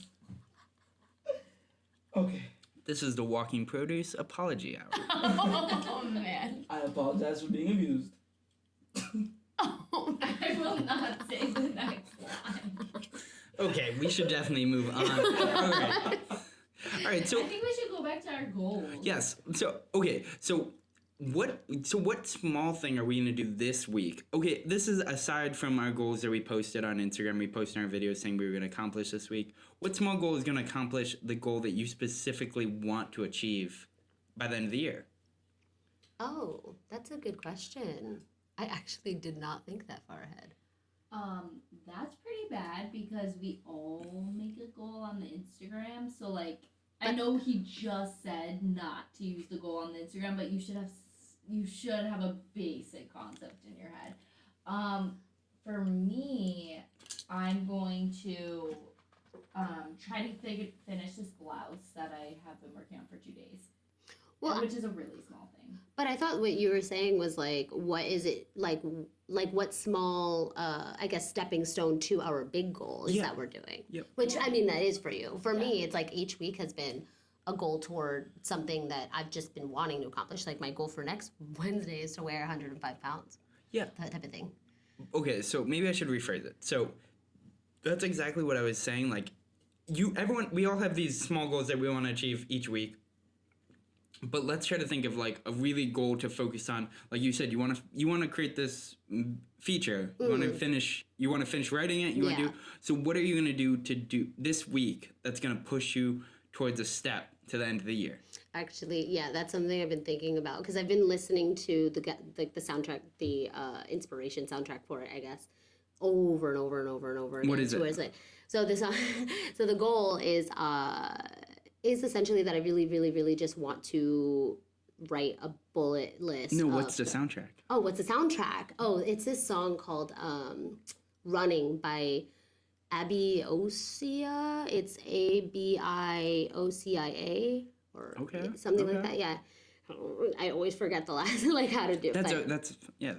Okay. This is the Walking Produce Apology Hour. Oh man. I apologize for being abused. Oh, I will not say the next line. Okay, we should definitely move on. All right, so I think we should go back to our goals. yes. So okay. So what small thing are we gonna do this week? Okay, this is aside from our goals that we posted on Instagram. We posted our videos saying we were gonna accomplish this week. What small goal is gonna accomplish the goal that you specifically want to achieve by the end of the year? Oh, that's a good question. I actually did not think that far ahead. That's pretty bad because we all make a goal on the Instagram. So like, I know he just said not to use the goal on the Instagram, but you should have a basic concept in your head. For me, I'm going to try to finish this blouse that I have been working on for 2 days. Well, Which is a really small thing. but I thought what you were saying was like, what is it like what small, I guess, stepping stone to our big goal is Yeah. that we're doing. Yep. Which I mean, that is for you. For me, it's like each week has been a goal toward something that I've just been wanting to accomplish. Like my goal for next Wednesday is to wear 105 pounds. Yeah. That type of thing. Okay, so maybe I should rephrase it. So that's exactly what I was saying. Like we all have these small goals that we want to achieve each week. But let's try to think of like a really goal to focus on. Like you said, you want to create this feature. You want to finish writing it. You want to Yeah. do. So what are you going to do this week that's going to push you towards a step to the end of the year? Actually, yeah, that's something I've been thinking about because I've been listening to the soundtrack, the inspiration soundtrack for it, I guess, over and over and over and over again. What is it? So the song, so the goal is is essentially that I really, really, really just want to write a bullet list. No, what's the soundtrack? Oh, what's the soundtrack? Oh, it's this song called Running by Abiocia. It's Abiocia or Okay, something okay. like that. Yeah. I always forget the last, like how to do it. That's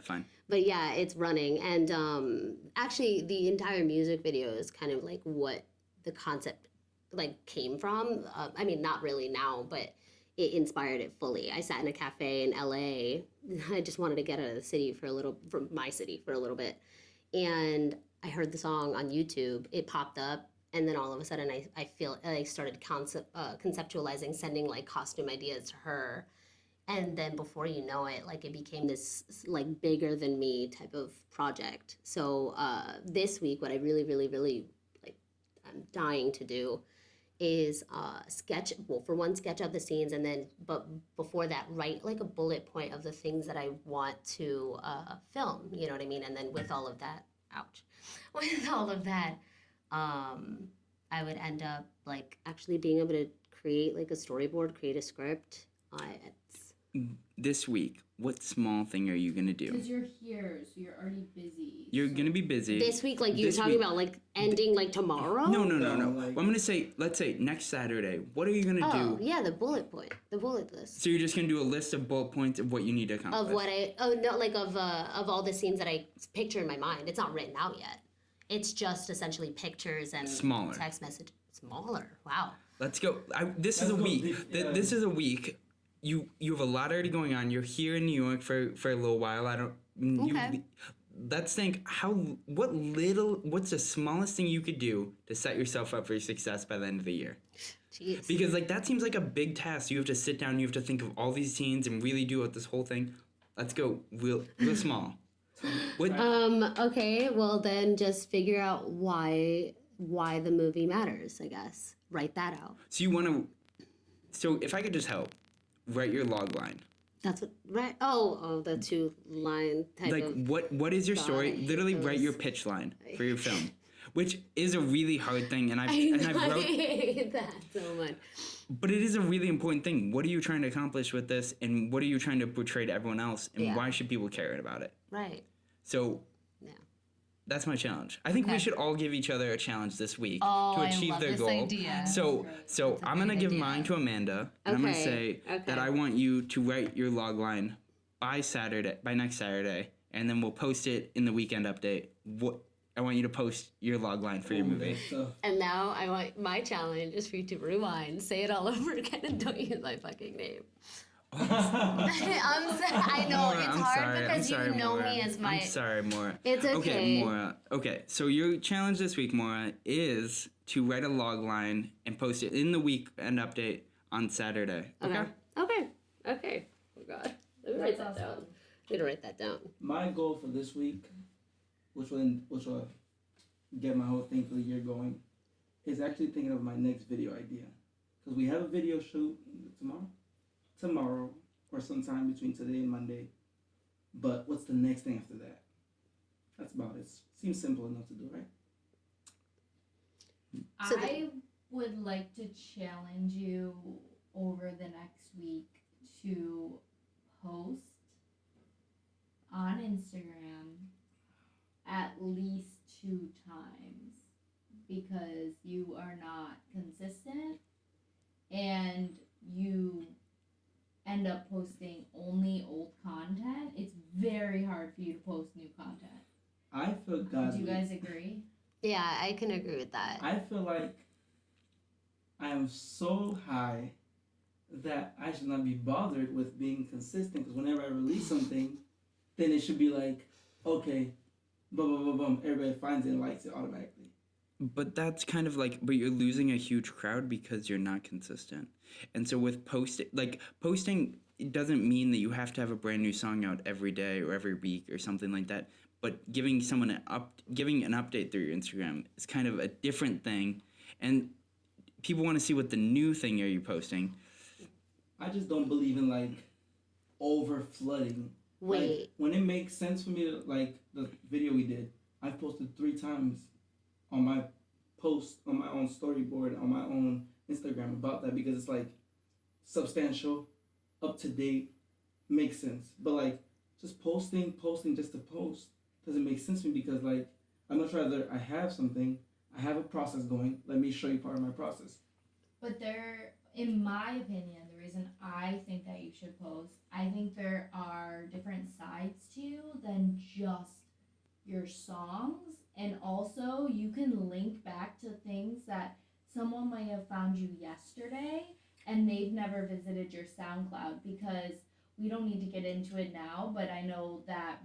fine. But yeah, it's Running. And actually, the entire music video is kind of like what the concept like came from. I mean, not really now, but it inspired it fully. I sat in a cafe in LA. I just wanted to get out of the city from my city for a little bit. And I heard the song on YouTube. It popped up. And then all of a sudden, I started conceptualizing, sending like costume ideas to her. And then before you know it, like it became this like bigger than me type of project. So this week, what I really, really, really like, I'm dying to do is sketch out the scenes, and then but before that write like a bullet point of the things that I want to film, you know what I mean? And then with all of that I would end up like actually being able to create like a storyboard, create a script. This week, what small thing are you gonna do? Because you're here, so you're already busy. You're gonna be busy. This week, like you were talking about, like ending like tomorrow? No. Like, Well, I'm gonna say, let's say next Saturday. What are you gonna do? Oh, yeah, the bullet list. So you're just gonna do a list of bullet points of what you need to accomplish. Of all the scenes that I picture in my mind. It's not written out yet. It's just essentially pictures and Smaller. text message. Smaller. Wow. Let's go. This is a week. This is a week. You have a lot already going on. You're here in New York for a little while. Okay. Let's think what's the smallest thing you could do to set yourself up for success by the end of the year? Jeez. Because like that seems like a big task. You have to sit down, you have to think of all these scenes and really do out this whole thing. Let's go real small. Okay, well then just figure out why the movie matters, I guess. Write that out. So if I could just help, write your log line. That's what, right? Oh, the 2-line type Like of. what is your story? God, Literally those. write your pitch line for your film, which is a really hard thing. And I hate that so much. But it is a really important thing. What are you trying to accomplish with this, and what are you trying to portray to everyone else, and why should people care about it? Right. So. Yeah. That's my challenge. I think we should all give each other a challenge this week to achieve I love their this goal. idea. So I'm gonna give mine to Amanda, and I'm gonna say that I want you to write your log line by next Saturday, and then we'll post it in the weekend update. I want you to post your log line for your movie. And now I want my challenge is for you to rewind, say it all over again, and don't use my fucking name. I know it's hard because you know Mora. me as my. I'm sorry, Mora. It's okay. Okay, Mora. Okay, so your challenge this week, Mora, is to write a log line and post it in the weekend update on Saturday. Okay. Okay. Oh God. Let me write that down. I need to write that down. My goal for this week, which will get my whole thing for the year going, is actually thinking of my next video idea, because we have a video shoot tomorrow or sometime between today and Monday. But what's the next thing after that? That's about it. Seems simple enough to do, right? I would like to challenge you over the next week to post on Instagram at least 2 times, because you are not consistent and you end up posting only old content. It's very hard for you to post new content. I feel godly. Do you guys agree? Yeah, I can agree with that. I feel like I am so high that I should not be bothered with being consistent, because whenever I release something, then it should be like, okay, boom, boom, boom, boom, everybody finds it and likes it automatically. But that's kind of like, but you're losing a huge crowd because you're not consistent. And so with posting, it doesn't mean that you have to have a brand new song out every day or every week or something like that. But giving someone giving an update through your Instagram is kind of a different thing. And people want to see what the new thing are you posting. I just don't believe in like over flooding. Wait. Like, when it makes sense for me to, like the video we did, I've posted 3 times on my post, on my own storyboard, on my own Instagram about that because it's like substantial, up to date, makes sense. But like just posting just to post doesn't make sense to me because like I'd much rather I have something, I have a process going. Let me show you part of my process. But there, in my opinion, the reason I think that you should post, I think there are different sides to you than just your songs. And also, you can link back to things that someone might have found you yesterday and they've never visited your SoundCloud because we don't need to get into it now, but I know that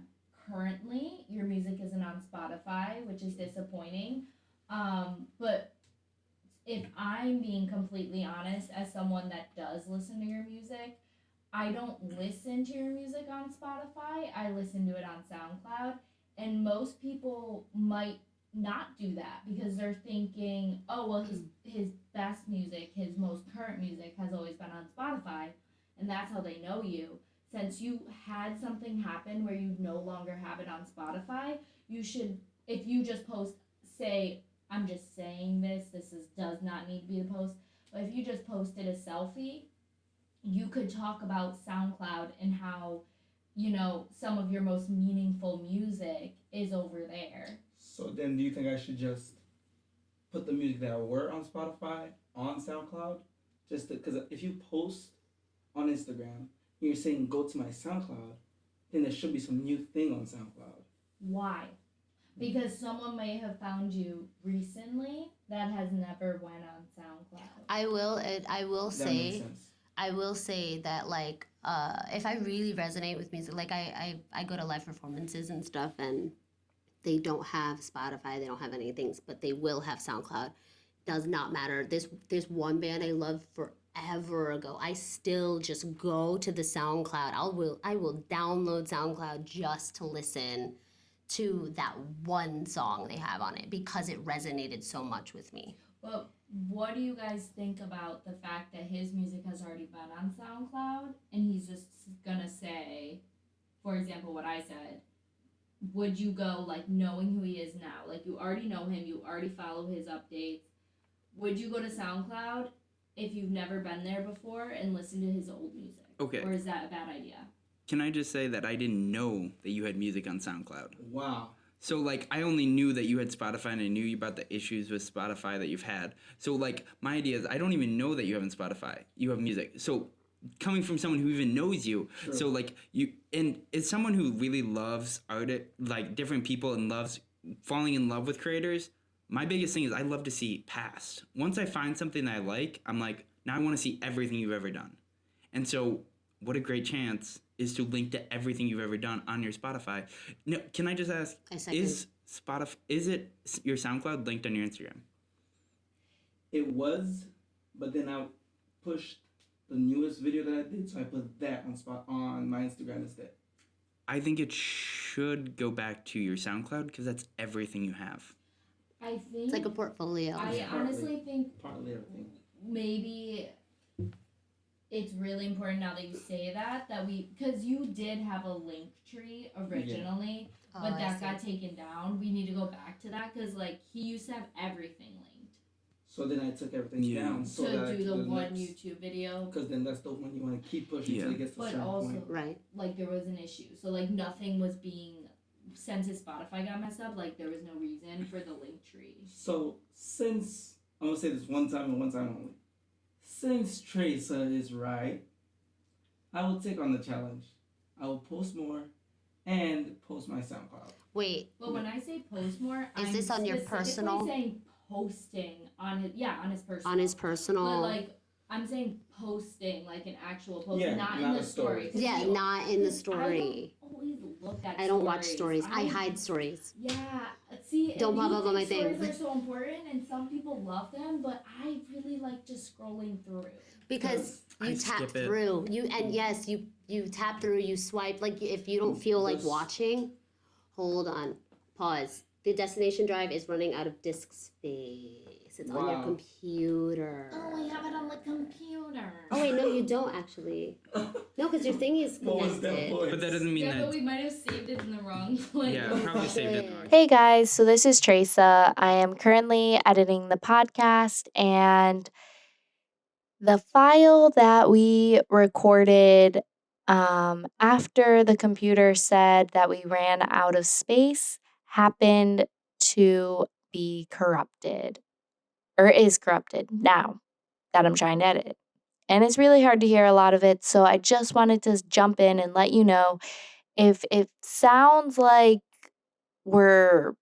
currently your music isn't on Spotify, which is disappointing. But if I'm being completely honest, as someone that does listen to your music, I don't listen to your music on Spotify. I listen to it on SoundCloud. And most people might not do that because they're thinking, oh, well, his best music, his most current music has always been on Spotify. And that's how they know you. Since you had something happen where you no longer have it on Spotify, you should, if you just post, say, I'm just saying this does not need to be the post, but if you just posted a selfie, you could talk about SoundCloud and how, some of your most meaningful music is over there. So then do you think I should just put the music that were on Spotify on SoundCloud? Just because if you post on Instagram and you're saying go to my SoundCloud, then there should be some new thing on SoundCloud. Why? Because someone may have found you recently that has never went on SoundCloud. I will That makes sense. I will say that like if I really resonate with music, like I go to live performances and stuff, and they don't have Spotify, they don't have anything, but they will have SoundCloud. Does not matter. There's one band I loved forever ago. I still just go to the SoundCloud. I will download SoundCloud just to listen to that one song they have on it because it resonated so much with me. But what do you guys think about the fact that his music has already been on SoundCloud and he's just gonna say, for example, what I said, would you go like knowing who he is now? Like you already know him, you already follow his updates. Would you go to SoundCloud if you've never been there before and listen to his old music? Okay. Or is that a bad idea? Can I just say that I didn't know that you had music on SoundCloud? Wow. So, like, I only knew that you had Spotify, and I knew about the issues with Spotify that you've had. So, like, my idea is I don't even know that you have on Spotify. You have music. So, coming from someone who even knows you, True. so, like, you, and it's someone who really loves art, like, different people and loves falling in love with creators. My biggest thing is I love to see past. Once I find something that I like, I'm like, now I want to see everything you've ever done. And so, what a great chance is to link to everything you've ever done on your Spotify. No, can I just ask, is it your SoundCloud linked on your Instagram? It was, but then I pushed the newest video that I did, so I put that on my Instagram instead. I think it should go back to your SoundCloud because that's everything you have. I think It's like a portfolio. I honestly think Partly everything. maybe it's really important now that you say that because you did have a link tree originally, but that got taken down. We need to go back to that because like he used to have everything linked. So then I took everything down so that I to do could the one next, YouTube video. because then that's the one you want to keep pushing until it gets to a But certain also, point. Right. like there was an issue, so like nothing was being since his Spotify got messed up. Like there was no reason for the link tree. So since I'm gonna say this one time and one time only, since Treasa is right, I will take on the challenge. I will post more and post my SoundCloud. Wait. But when I say post more, Is I'm this on your specifically personal? saying posting on his personal. On his personal. But like I'm saying posting like an actual post, Yeah, not not in a the story. story. 'Cause Yeah, we- not in the 'cause story. I don't always look at I don't watch stories. I hide stories. Yeah, see, Don't and pop you up on my think stories thing. are so important, and some people love them, but I really like just scrolling through. Because I you tap skip it. through. Yes, you tap through, you swipe. Like if you don't feel like This- watching, hold on. Pause. The destination drive is running out of disk space. It's on your Wow. computer. Oh, I have it on the computer. Oh wait, no, you don't actually. No, because your thing is What was that connected. voice? But that doesn't mean Yeah, but that. we might have saved it in the wrong place. Yeah, probably saved it. wrong. Hey guys, so this is Treasa. I am currently editing the podcast, and The file that we recorded after the computer said that we ran out of space happened to be corrupted, or is corrupted now that I'm trying to edit. And it's really hard to hear a lot of it, so I just wanted to jump in and let you know if it sounds like we're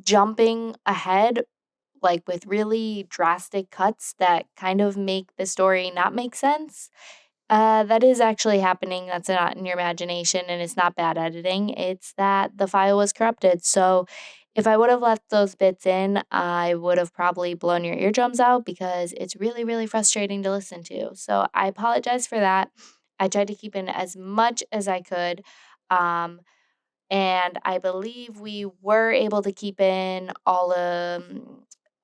jumping ahead, like with really drastic cuts that kind of make the story not make sense. That is actually happening. That's not in your imagination, and it's not bad editing. It's that the file was corrupted. So if I would have left those bits in, I would have probably blown your eardrums out because it's really, really frustrating to listen to. So I apologize for that. I tried to keep in as much as I could. Um, and I believe we were able to keep in all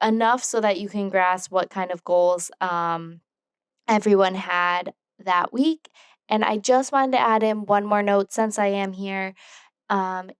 enough so that you can grasp what kind of goals everyone had that week. And I just wanted to add in one more note since I am here.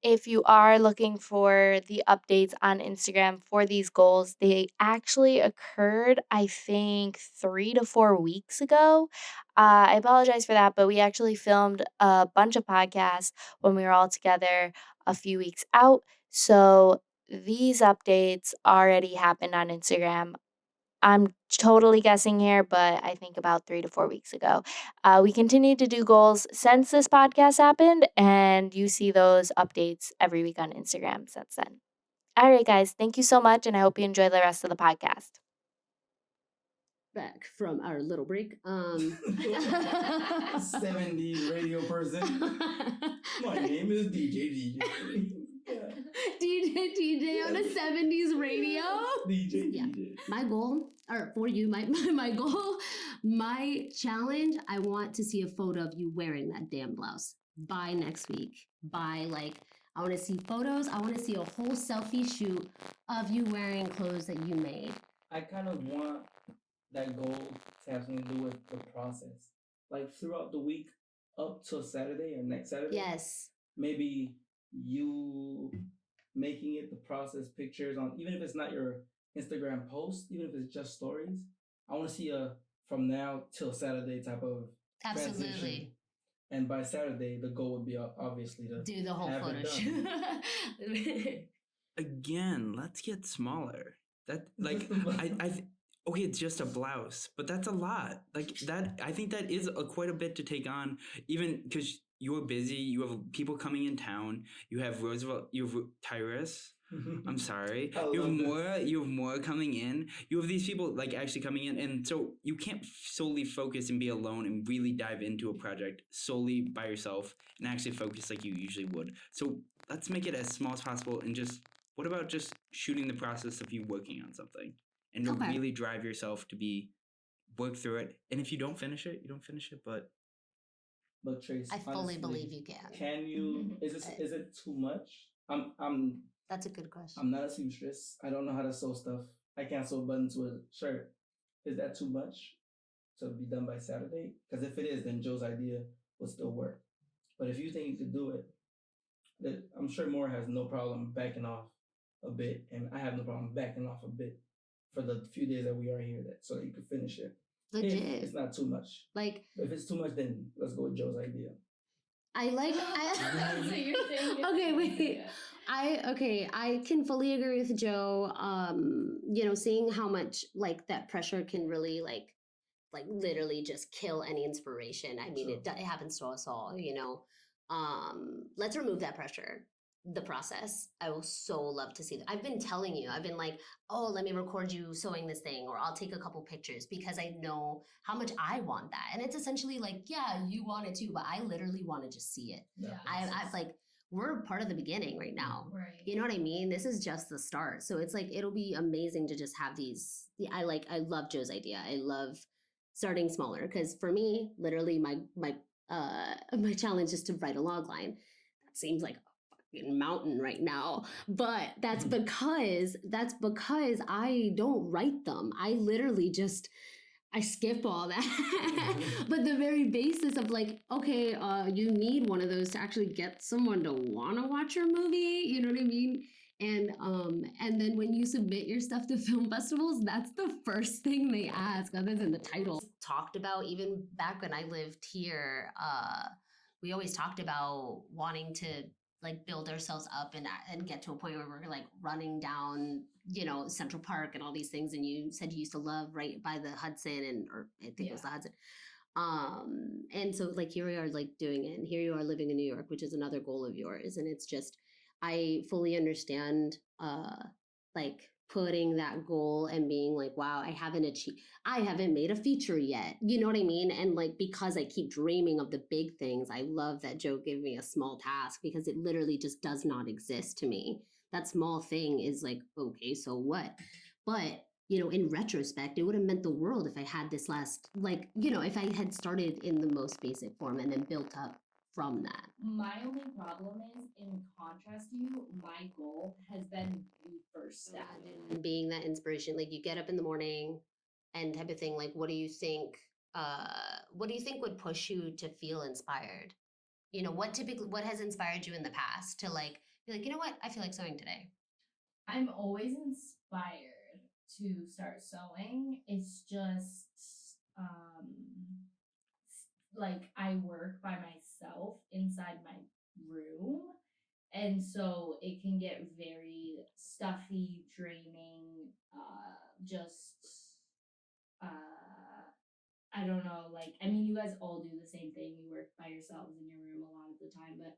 If you are looking for the updates on Instagram for these goals, they actually occurred, I think, 3 to 4 weeks ago. I apologize for that, but we actually filmed a bunch of podcasts when we were all together a few weeks out. So these updates already happened on Instagram. I'm totally guessing here, but I think about 3 to 4 weeks ago. We continued to do goals since this podcast happened, and you see those updates every week on Instagram since then. All right, guys, thank you so much, and I hope you enjoy the rest of the podcast. Back from our little break. 70s radio person. My name is DJ. Yeah. DJ on a 70s radio. DJ. Yeah. My goal, or for you, my goal, my challenge, I want to see a photo of you wearing that damn blouse by next week. I want to see photos. I want to see a whole selfie shoot of you wearing clothes that you made. I kind of want that goal to have something to do with the process. Like throughout the week, up till Saturday or next Saturday. Yes. Maybe you making it the process pictures on, even if it's not your Instagram post, even if it's just stories. I want to see a from now till Saturday type of Absolutely. transition. And by Saturday, the goal would be obviously to do the whole have photo it shoot. Again, let's get smaller. That like okay, it's just a blouse, but that's a lot. Like that, I think that is quite a bit to take on, even because you're busy. You have people coming in town. You have Roosevelt. You have Tiirous. I'm sorry. You have Mora. You have Mora coming in. You have these people like actually coming in, and so you can't solely focus and be alone and really dive into a project solely by yourself and actually focus like you usually would. So let's make it as small as possible, and just what about just shooting the process of you working on something and to really drive yourself to be work through it. And if you don't finish it, you don't finish it. But Trace, I fully believe you can. Can you? Is it too much? I'm. That's a good question. I'm not a seamstress. I don't know how to sew stuff. I can't sew buttons to a shirt. Is that too much to be done by Saturday? Because if it is, then Joe's idea will still work. But if you think you could do it, I'm sure Moore has no problem backing off a bit, and I have no problem backing off a bit for the few days that we are here, so that you can finish it. Legit. If it's not too much. Like, if it's too much, then let's go with Joe's idea. So you're saying okay, wait. I can fully agree with Joe. Seeing how much like that pressure can really like literally just kill any inspiration. I mean, it happens to us all, let's remove that pressure. The process. I will so love to see that. I've been telling you, I've been like, oh, let me record you sewing this thing, or I'll take a couple pictures because I know how much I want that. And it's essentially like, yeah, you want it too, but I literally want to just see it. Yeah. I've like, we're part of the beginning right now. Right. You know what I mean? This is just the start. So it's like, it'll be amazing to just have these. I love Joe's idea. I love starting smaller because for me, literally my challenge is to write a log line. That seems like mountain right now, but that's because I don't write them. I literally just I skip all that. But the very basis of like, okay, you need one of those to actually get someone to want to watch your movie, you know what I mean? And then when you submit your stuff to film festivals, that's the first thing they ask, other than the title. Talked about even back when I lived here, we always talked about wanting to like build ourselves up and get to a point where we're like running down, you know, Central Park and all these things. And you said you used to love right by the Hudson, or I think it was the Hudson. And so like here we are like doing it, and here you are living in New York, which is another goal of yours. And it's just, I fully understand like putting that goal and being like, wow, I haven't made a feature yet. You know what I mean? And like, because I keep dreaming of the big things, I love that Joe gave me a small task, because it literally just does not exist to me. That small thing is like, okay, so what? But you know, in retrospect, it would have meant the world if I had this last, like, you know, if I had started in the most basic form and then built up from that. My only problem is, in contrast to you, my goal has been the first step. And being that inspiration, like you get up in the morning and type of thing, like what do you think would push you to feel inspired? You know, what has inspired you in the past to like be like, you know what, I feel like sewing today? I'm always inspired to start sewing. It's just like I work by myself inside my room, and so it can get very stuffy, draining, just I don't know, like, I mean, you guys all do the same thing. You work by yourselves in your room a lot of the time, but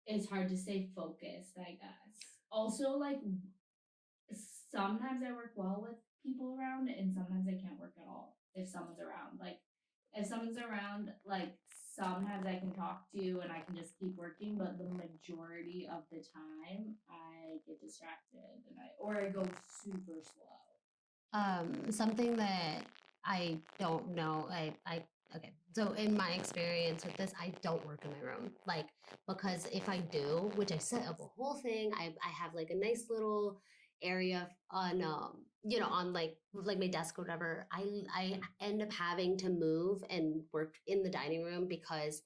it's hard to stay focused, I guess. Also, like, sometimes I work well with people around, and sometimes I can't work at all if someone's around. Like, if someone's around, like, sometimes I can talk to you and I can just keep working, but the majority of the time I get distracted or I go super slow. Something that I don't know, okay. So in my experience with this, I don't work in my room. Like, because if I do, which I set up a whole thing, I have like a nice little area on you know, on like my desk or whatever. I end up having to move and work in the dining room because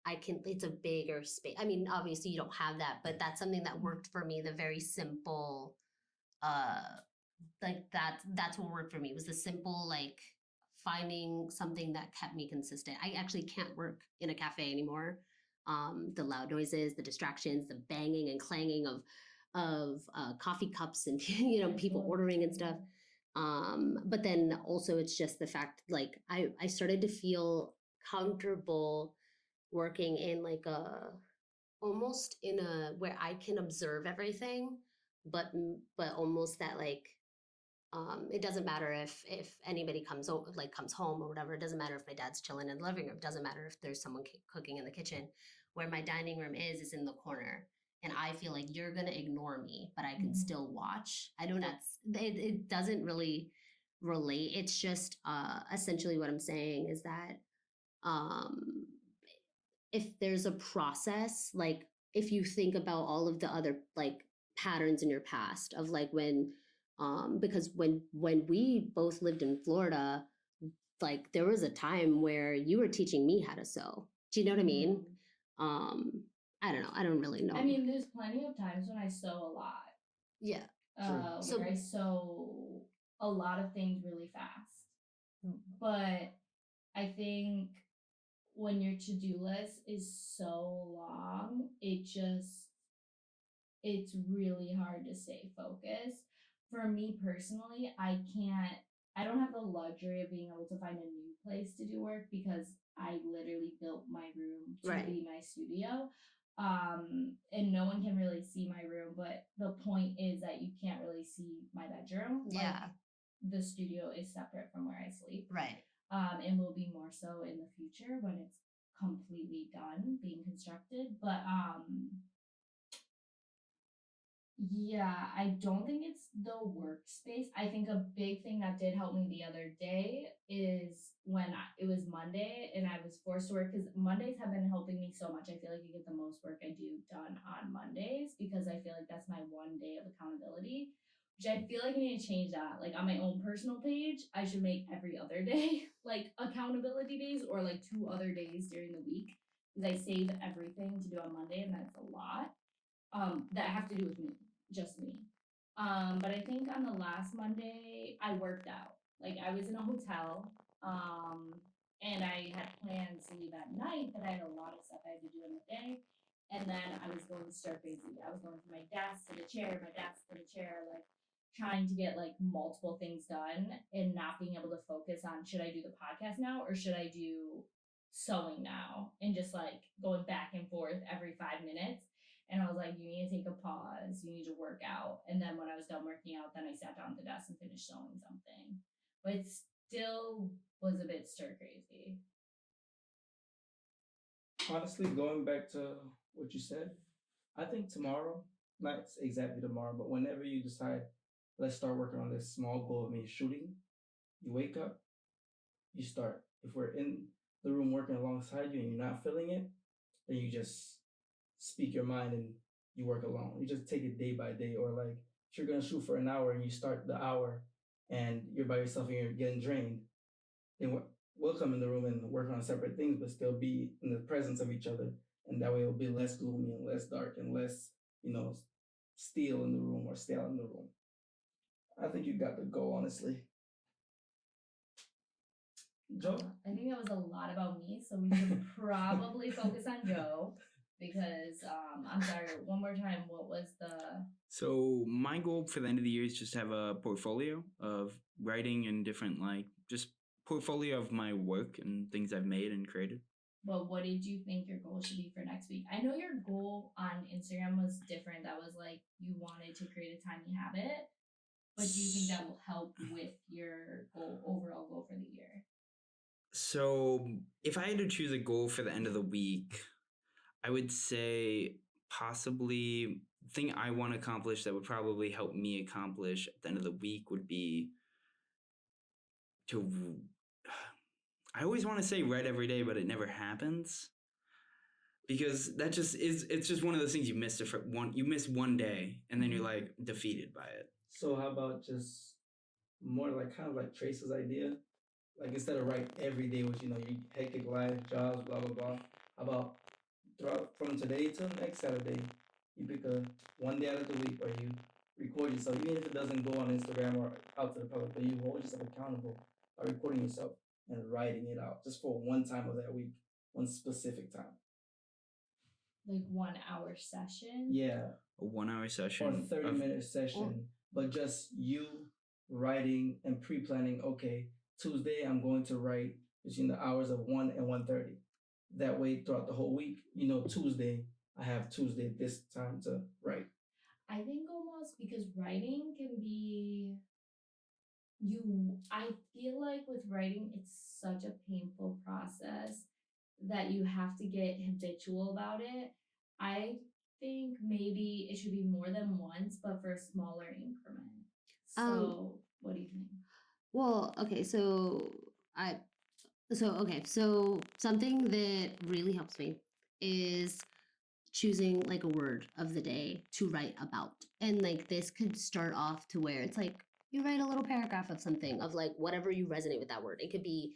it's a bigger space. I mean, obviously you don't have that, but that's something that worked for me, the very simple like that's what worked for me, was the simple like finding something that kept me consistent. I actually can't work in a cafe anymore. The loud noises, the distractions, the banging and clanging of coffee cups and you know, people ordering and stuff. But then also it's just the fact, like I started to feel comfortable working in like almost in a where I can observe everything, but almost that like it doesn't matter if anybody comes home or whatever. It doesn't matter if my dad's chilling in the living room. It doesn't matter if there's someone cooking in the kitchen. Where my dining room is in the corner, and I feel like you're gonna ignore me, but I can still watch. I don't. It doesn't really relate. It's just essentially what I'm saying is that if there's a process, like if you think about all of the other like patterns in your past of like when because when we both lived in Florida, like there was a time where you were teaching me how to sew. Do you know what I mean? I don't know. I don't really know. I mean, there's plenty of times when I sew a lot. Yeah. Where I sew a lot of things really fast. But I think when your to-do list is so long, it's really hard to stay focused. For me personally, I don't have the luxury of being able to find a new place to do work because I literally built my room to be my studio. And no one can really see my room, but the point is that you can't really see my bedroom. Yeah. Like, the studio is separate from where I sleep. Right. And will be more so in the future when it's completely done being constructed. But yeah, I don't think it's the workspace. I think a big thing that did help me the other day is when it was Monday and I was forced to work, because Mondays have been helping me so much. I feel like I get the most work I do done on Mondays because I feel like that's my one day of accountability, which I feel like I need to change that. Like on my own personal page, I should make every other day like accountability days, or like 2 other days during the week, because I save everything to do on Monday and that's a lot that have to do with me. just me. But I think on the last Monday I worked out. Like I was in a hotel, and I had plans to leave at night, but I had a lot of stuff I had to do in the day. And then I was going stir crazy. I was going from my desk to the chair, my desk to the chair, like trying to get like multiple things done and not being able to focus on should I do the podcast now or should I do sewing now, and just like going back and forth every 5 minutes. And I was like, you need to take a pause, you need to work out. And then when I was done working out, then I sat down at the desk and finished sewing something. But it still was a bit stir crazy. Honestly, going back to what you said, I think tomorrow, not exactly tomorrow, but whenever you decide, let's start working on this small goal of me shooting, you wake up, you start. If we're in the room working alongside you and you're not feeling it, then you just speak your mind and you work alone. You just take it day by day, or like if you're gonna shoot for an hour and you start the hour and you're by yourself and you're getting drained, then we'll come in the room and work on separate things, but still be in the presence of each other. And that way it'll be less gloomy and less dark and less, steel in the room or stale in the room. I think you got the goal, honestly. Joe? I think that was a lot about me, so we should probably focus on Joe because I'm sorry, one more time, what was the So my goal for the end of the year is just to have a portfolio of writing and different just portfolio of my work and things I've made and created. but what did you think your goal should be for next week? I know your goal on Instagram was different. That was like you wanted to create a tiny habit, but do you think that will help with your overall goal for the year? So if I had to choose a goal for the end of the week, I would say possibly the thing I want to accomplish that would probably help me accomplish at the end of the week would be to. I always want to say write every day, but it never happens because that just is. It's just one of those things you miss you miss one day and then you're like defeated by it. So how about just more like kind of like Treasa's idea? Like instead of write every day, which your hectic life, jobs, blah blah blah. How about throughout from today till next Saturday, you pick one day out of the week where you record yourself, even if it doesn't go on Instagram or out to the public, but you hold yourself accountable by recording yourself and writing it out just for one time of that week, one specific time. Like 1 hour session? Yeah. A 1 hour session. Or a 30-minute session, but just you writing and pre-planning, okay, Tuesday I'm going to write between the hours of 1 and 1:30. That way throughout the whole week, Tuesday, I have Tuesday this time to write. I think almost because writing can be I feel like with writing it's such a painful process that you have to get habitual about it. I think maybe it should be more than once, but for a smaller increment. So what do you think? Well, okay, so something that really helps me is choosing like a word of the day to write about. And like this could start off to where it's like you write a little paragraph of something of like whatever you resonate with that word. It could be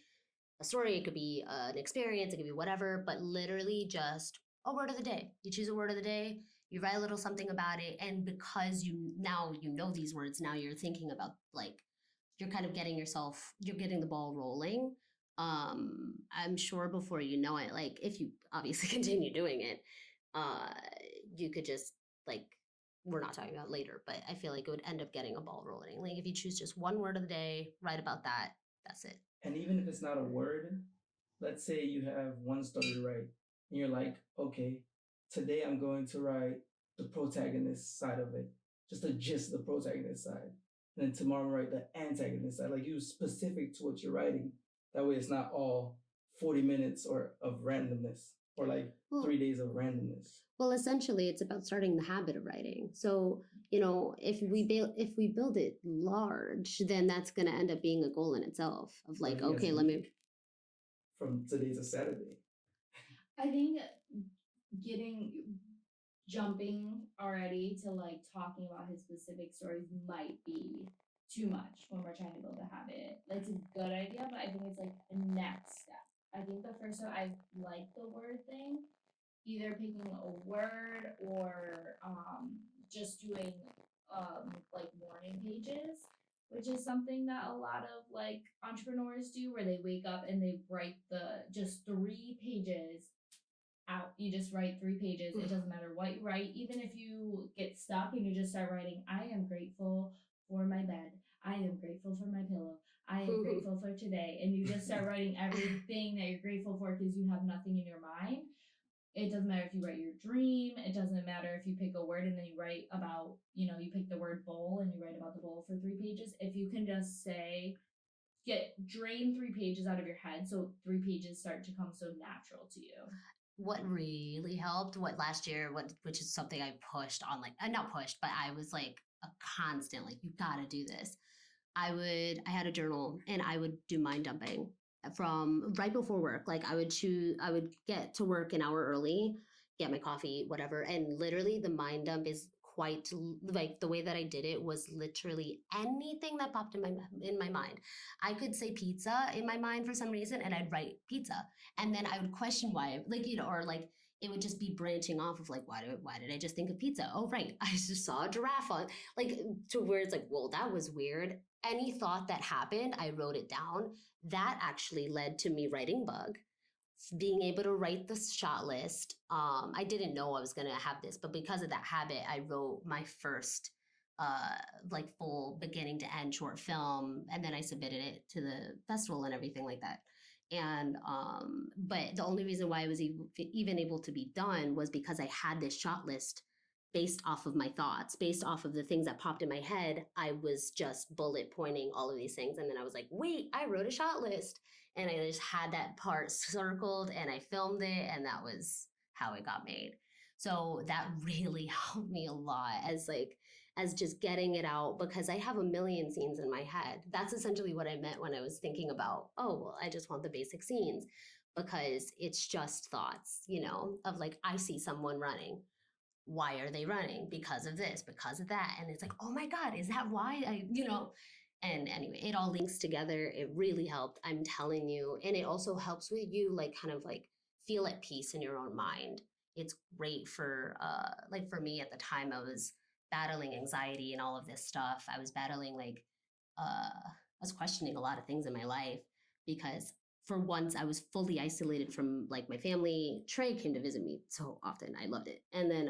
a story, it could be an experience, it could be whatever, but literally just a word of the day. You choose a word of the day, you write a little something about it, and because you know these words, now you're thinking about like you're kind of you're getting the ball rolling. I'm sure before you know it, like if you obviously continue doing it, you could just like we're not talking about later, but I feel like it would end up getting a ball rolling. Like if you choose just one word of the day, write about that, that's it. And even if it's not a word, let's say you have one story to write and you're like, okay, today I'm going to write the protagonist side of it, just the gist of the protagonist side. And then tomorrow I'm write the antagonist side. Like you specific to what you're writing. That way it's not all 40 minutes or of randomness or like 3 days of randomness. Well, essentially, it's about starting the habit of writing. So, if we build it large, then that's going to end up being a goal in itself. Of like, okay, let me. From today to Saturday. I think jumping already to like talking about his specific stories might be too much when we're trying to build a habit. Like, it's a good idea, but I think it's like a next step. I think the first step, I like the word thing, either picking a word or just doing like morning pages, which is something that a lot of like entrepreneurs do, where they wake up and they write just 3 pages out. You just write 3 pages. It doesn't matter what you write, even if you get stuck and you just start writing, I am grateful for my bed. I am grateful for my pillow. I am grateful for today. And you just start writing everything that you're grateful for because you have nothing in your mind. It doesn't matter if you write your dream. It doesn't matter if you pick a word and then you write about, you pick the word bowl and you write about the bowl for 3 pages. If you can just say, drain 3 pages out of your head, so 3 pages start to come so natural to you. What really helped, last year, which is something I pushed on, like, not pushed, but I was like a constant, like, you gotta do this. I had a journal and I would do mind dumping from right before work. Like I would get to work an hour early, get my coffee, whatever. And literally the mind dump is quite like the way that I did it was literally anything that popped in my mind. I could say pizza in my mind for some reason and I'd write pizza. And then I would question why, like, or like it would just be branching off of like, why did I just think of pizza? Oh, right. I just saw a giraffe on, like, to where it's like, well, that was weird. Any thought that happened, I wrote it down. That actually led to me writing Bug, being able to write the shot list. I didn't know I was going to have this, but because of that habit, I wrote my first like full beginning to end short film, and then I submitted it to the festival and everything like that. And but the only reason why I was even able to be done was because I had this shot list based off of my thoughts, based off of the things that popped in my head. I was just bullet pointing all of these things. And then I was like, wait, I wrote a shot list. And I just had that part circled and I filmed it. And that was how it got made. So that really helped me a lot as just getting it out, because I have a million scenes in my head. That's essentially what I meant when I was thinking about, oh, well, I just want the basic scenes, because it's just thoughts, of like, I see someone running. Why are they running? Because of this, because of that. And it's like, oh my God, is that why and anyway, it all links together. It really helped, I'm telling you. And it also helps with you, like, kind of like feel at peace in your own mind. It's great for like for me at the time, I was battling anxiety and all of this stuff. I was battling I was questioning a lot of things in my life, because for once I was fully isolated from like my family. Trey came to visit me so often. I loved it. And then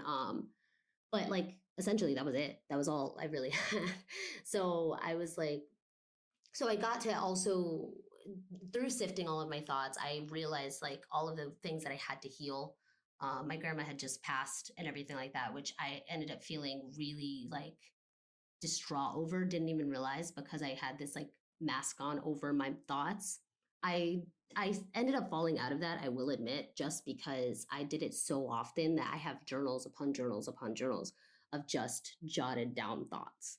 but like essentially that was it. That was all I really had. So I was like, so I got to also, through sifting all of my thoughts, I realized like all of the things that I had to heal. My grandma had just passed and everything like that, which I ended up feeling really like distraught over, didn't even realize, because I had this like mask on over my thoughts. I ended up falling out of that, I will admit, just because I did it so often that I have journals upon journals upon journals of just jotted down thoughts.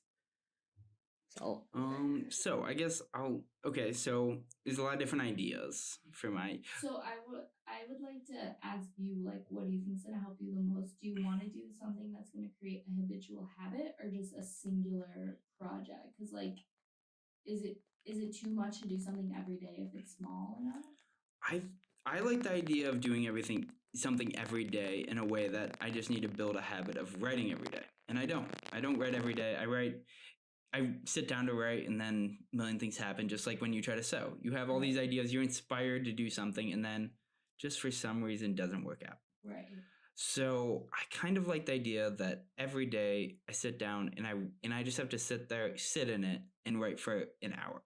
So I guess so there's a lot of different ideas for my. So I would like to ask you, like, what do you think's gonna help you the most? Do you want to do something that's gonna create a habitual habit, or just a singular project? Because like, is it too much to do something every day if it's small enough? I like the idea of doing something every day in a way that I just need to build a habit of writing every day. And I don't write every day. I sit down to write, and then a million things happen, just like when you try to sew. You have all these ideas, you're inspired to do something, and then just for some reason doesn't work out. Right. So I kind of like the idea that every day I sit down and I just have to sit in it and write for an hour.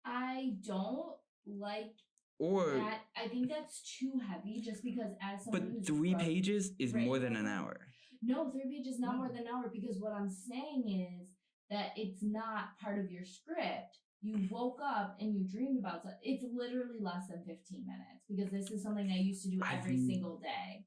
I don't like Or that. I think that's too heavy, just because as someone but 3 pages is more than an hour. No, 3 pages not more than an hour, because what I'm saying is that it's not part of your script. You woke up and you dreamed about something. It's literally less than 15 minutes, because this is something I used to do every single day.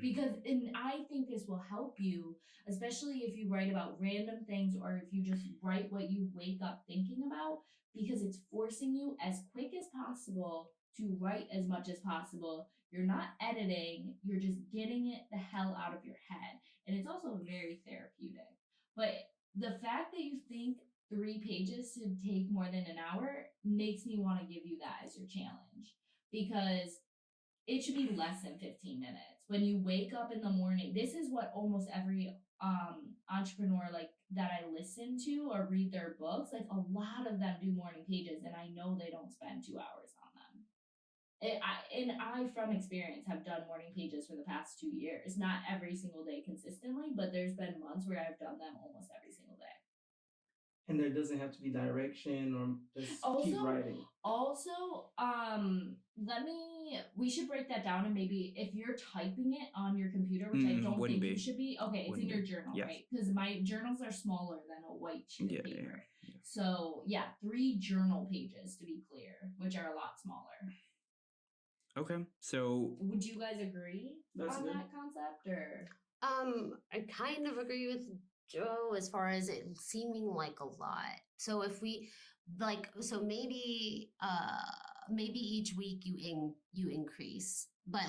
Because, and I think this will help you, especially if you write about random things, or if you just write what you wake up thinking about, because it's forcing you as quick as possible to write as much as possible. You're not editing, you're just getting it the hell out of your head. And it's also very therapeutic. But the fact that you think 3 pages should take more than an hour makes me want to give you that as your challenge. Because it should be less than 15 minutes. When you wake up in the morning, this is what almost every entrepreneur like that I listen to or read their books, like a lot of them do morning pages, and I know they don't spend 2 hours on them. I from experience have done morning pages for the past 2 years, not every single day consistently, but there's been months where I've done them almost every single day. And there doesn't have to be direction or just keep writing. Also, we should break that down, and maybe if you're typing it on your computer, which I don't think you should be. Okay, it's in your journal, Yes. right? Because my journals are smaller than a white sheet of paper. Yeah. So 3 journal pages to be clear, which are a lot smaller. Okay, so Would you guys agree That's on good. that concept, or? I kind of agree with Joe as far as it seeming like a lot. So if we maybe each week you increase, but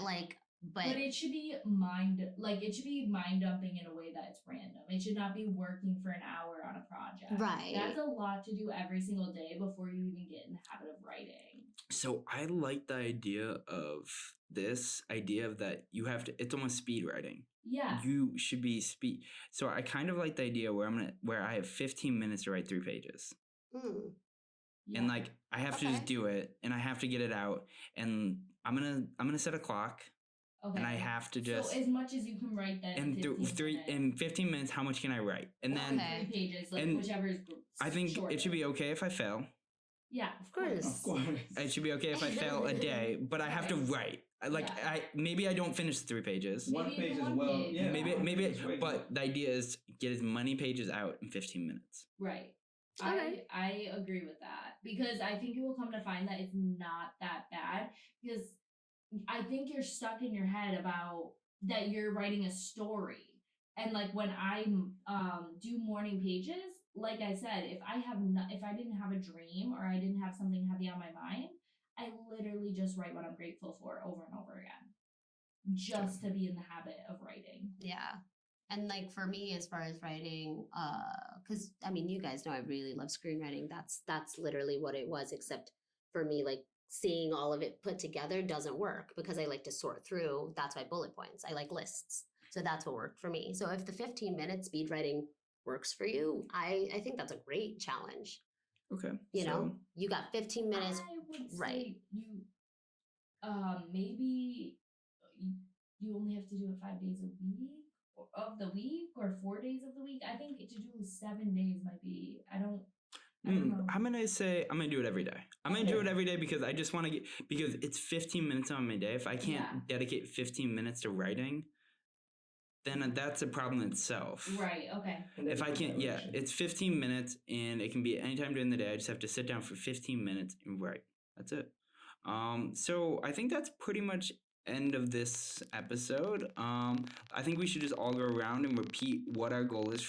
it should be mind dumping in a way that it's random. It should not be working for an hour on a project. Right. That's a lot to do every single day before you even get in the habit of writing. So I like the idea of that you have to, it's almost speed writing. Yeah. You should be speed. So I kind of like the idea where I have 15 minutes to write 3 pages. And like I have to just do it, and I have to get it out, and I'm gonna set a clock. Okay. And I have to just, so as much as you can write that in 15 minutes, how much can I write? And then 3 pages, like and whichever is I think shorter. it should be okay if I fail. Yeah, of course. Of course. It should be okay if I fail a day, but I have to write. Maybe I don't finish the 3 pages. One Maybe page is one well. page. Yeah. Maybe, but the idea is get as many pages out in 15 minutes. Right. Okay. I agree with that, because I think you will come to find that it's not that bad, because I think you're stuck in your head about that you're writing a story. And like when I do morning pages, like I said, if I didn't have a dream or I didn't have something heavy on my mind, I literally just write what I'm grateful for over and over again, just to be in the habit of writing. Yeah. And like for me, as far as writing, because I mean, you guys know I really love screenwriting. That's literally what it was, except for me, like seeing all of it put together doesn't work because I like to sort through. That's why bullet points. I like lists. So that's what worked for me. So if the 15-minute speed writing works for you, I think that's a great challenge. Okay. You know, you got 15 minutes. I would right. say you maybe you only have to do it 5 days of the week or 4 days of the week. I think to do 7 days might be, I don't know. I'm gonna do it every day. I'm gonna do it every day because I just want to because it's 15 minutes on my day. If I can't dedicate 15 minutes to writing, then that's a problem itself. Right. Okay. If I can't, it's 15 minutes, and it can be anytime during the day. I just have to sit down for 15 minutes and write. That's it. So I think that's pretty much end of this episode. I think we should just all go around and repeat what our goal is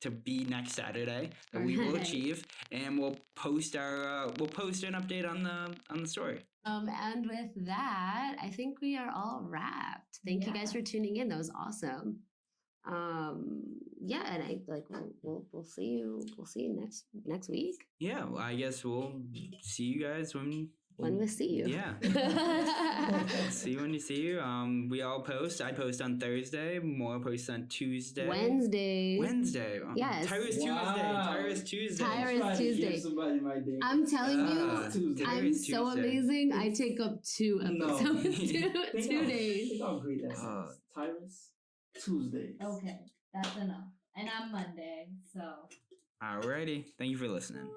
to be next Saturday that we will achieve, and we'll post an update on the story. And with that, I think we are all wrapped. Thank you guys for tuning in. That was awesome. And I like we'll see you next week. Yeah, well, I guess we'll see you guys when we see you. Yeah. See you when you see you. We all post. I post on Thursday. Mora posts on Tuesday. Wednesday. Yes. Tiirous Tuesday. Tiirous Tuesday. I'm telling you, I'm so amazing. I take up 2 episodes. 2 days. Think how great that sounds. Tiirous Tuesdays. Okay, that's enough. And I'm Monday, so. Alrighty. Thank you for listening.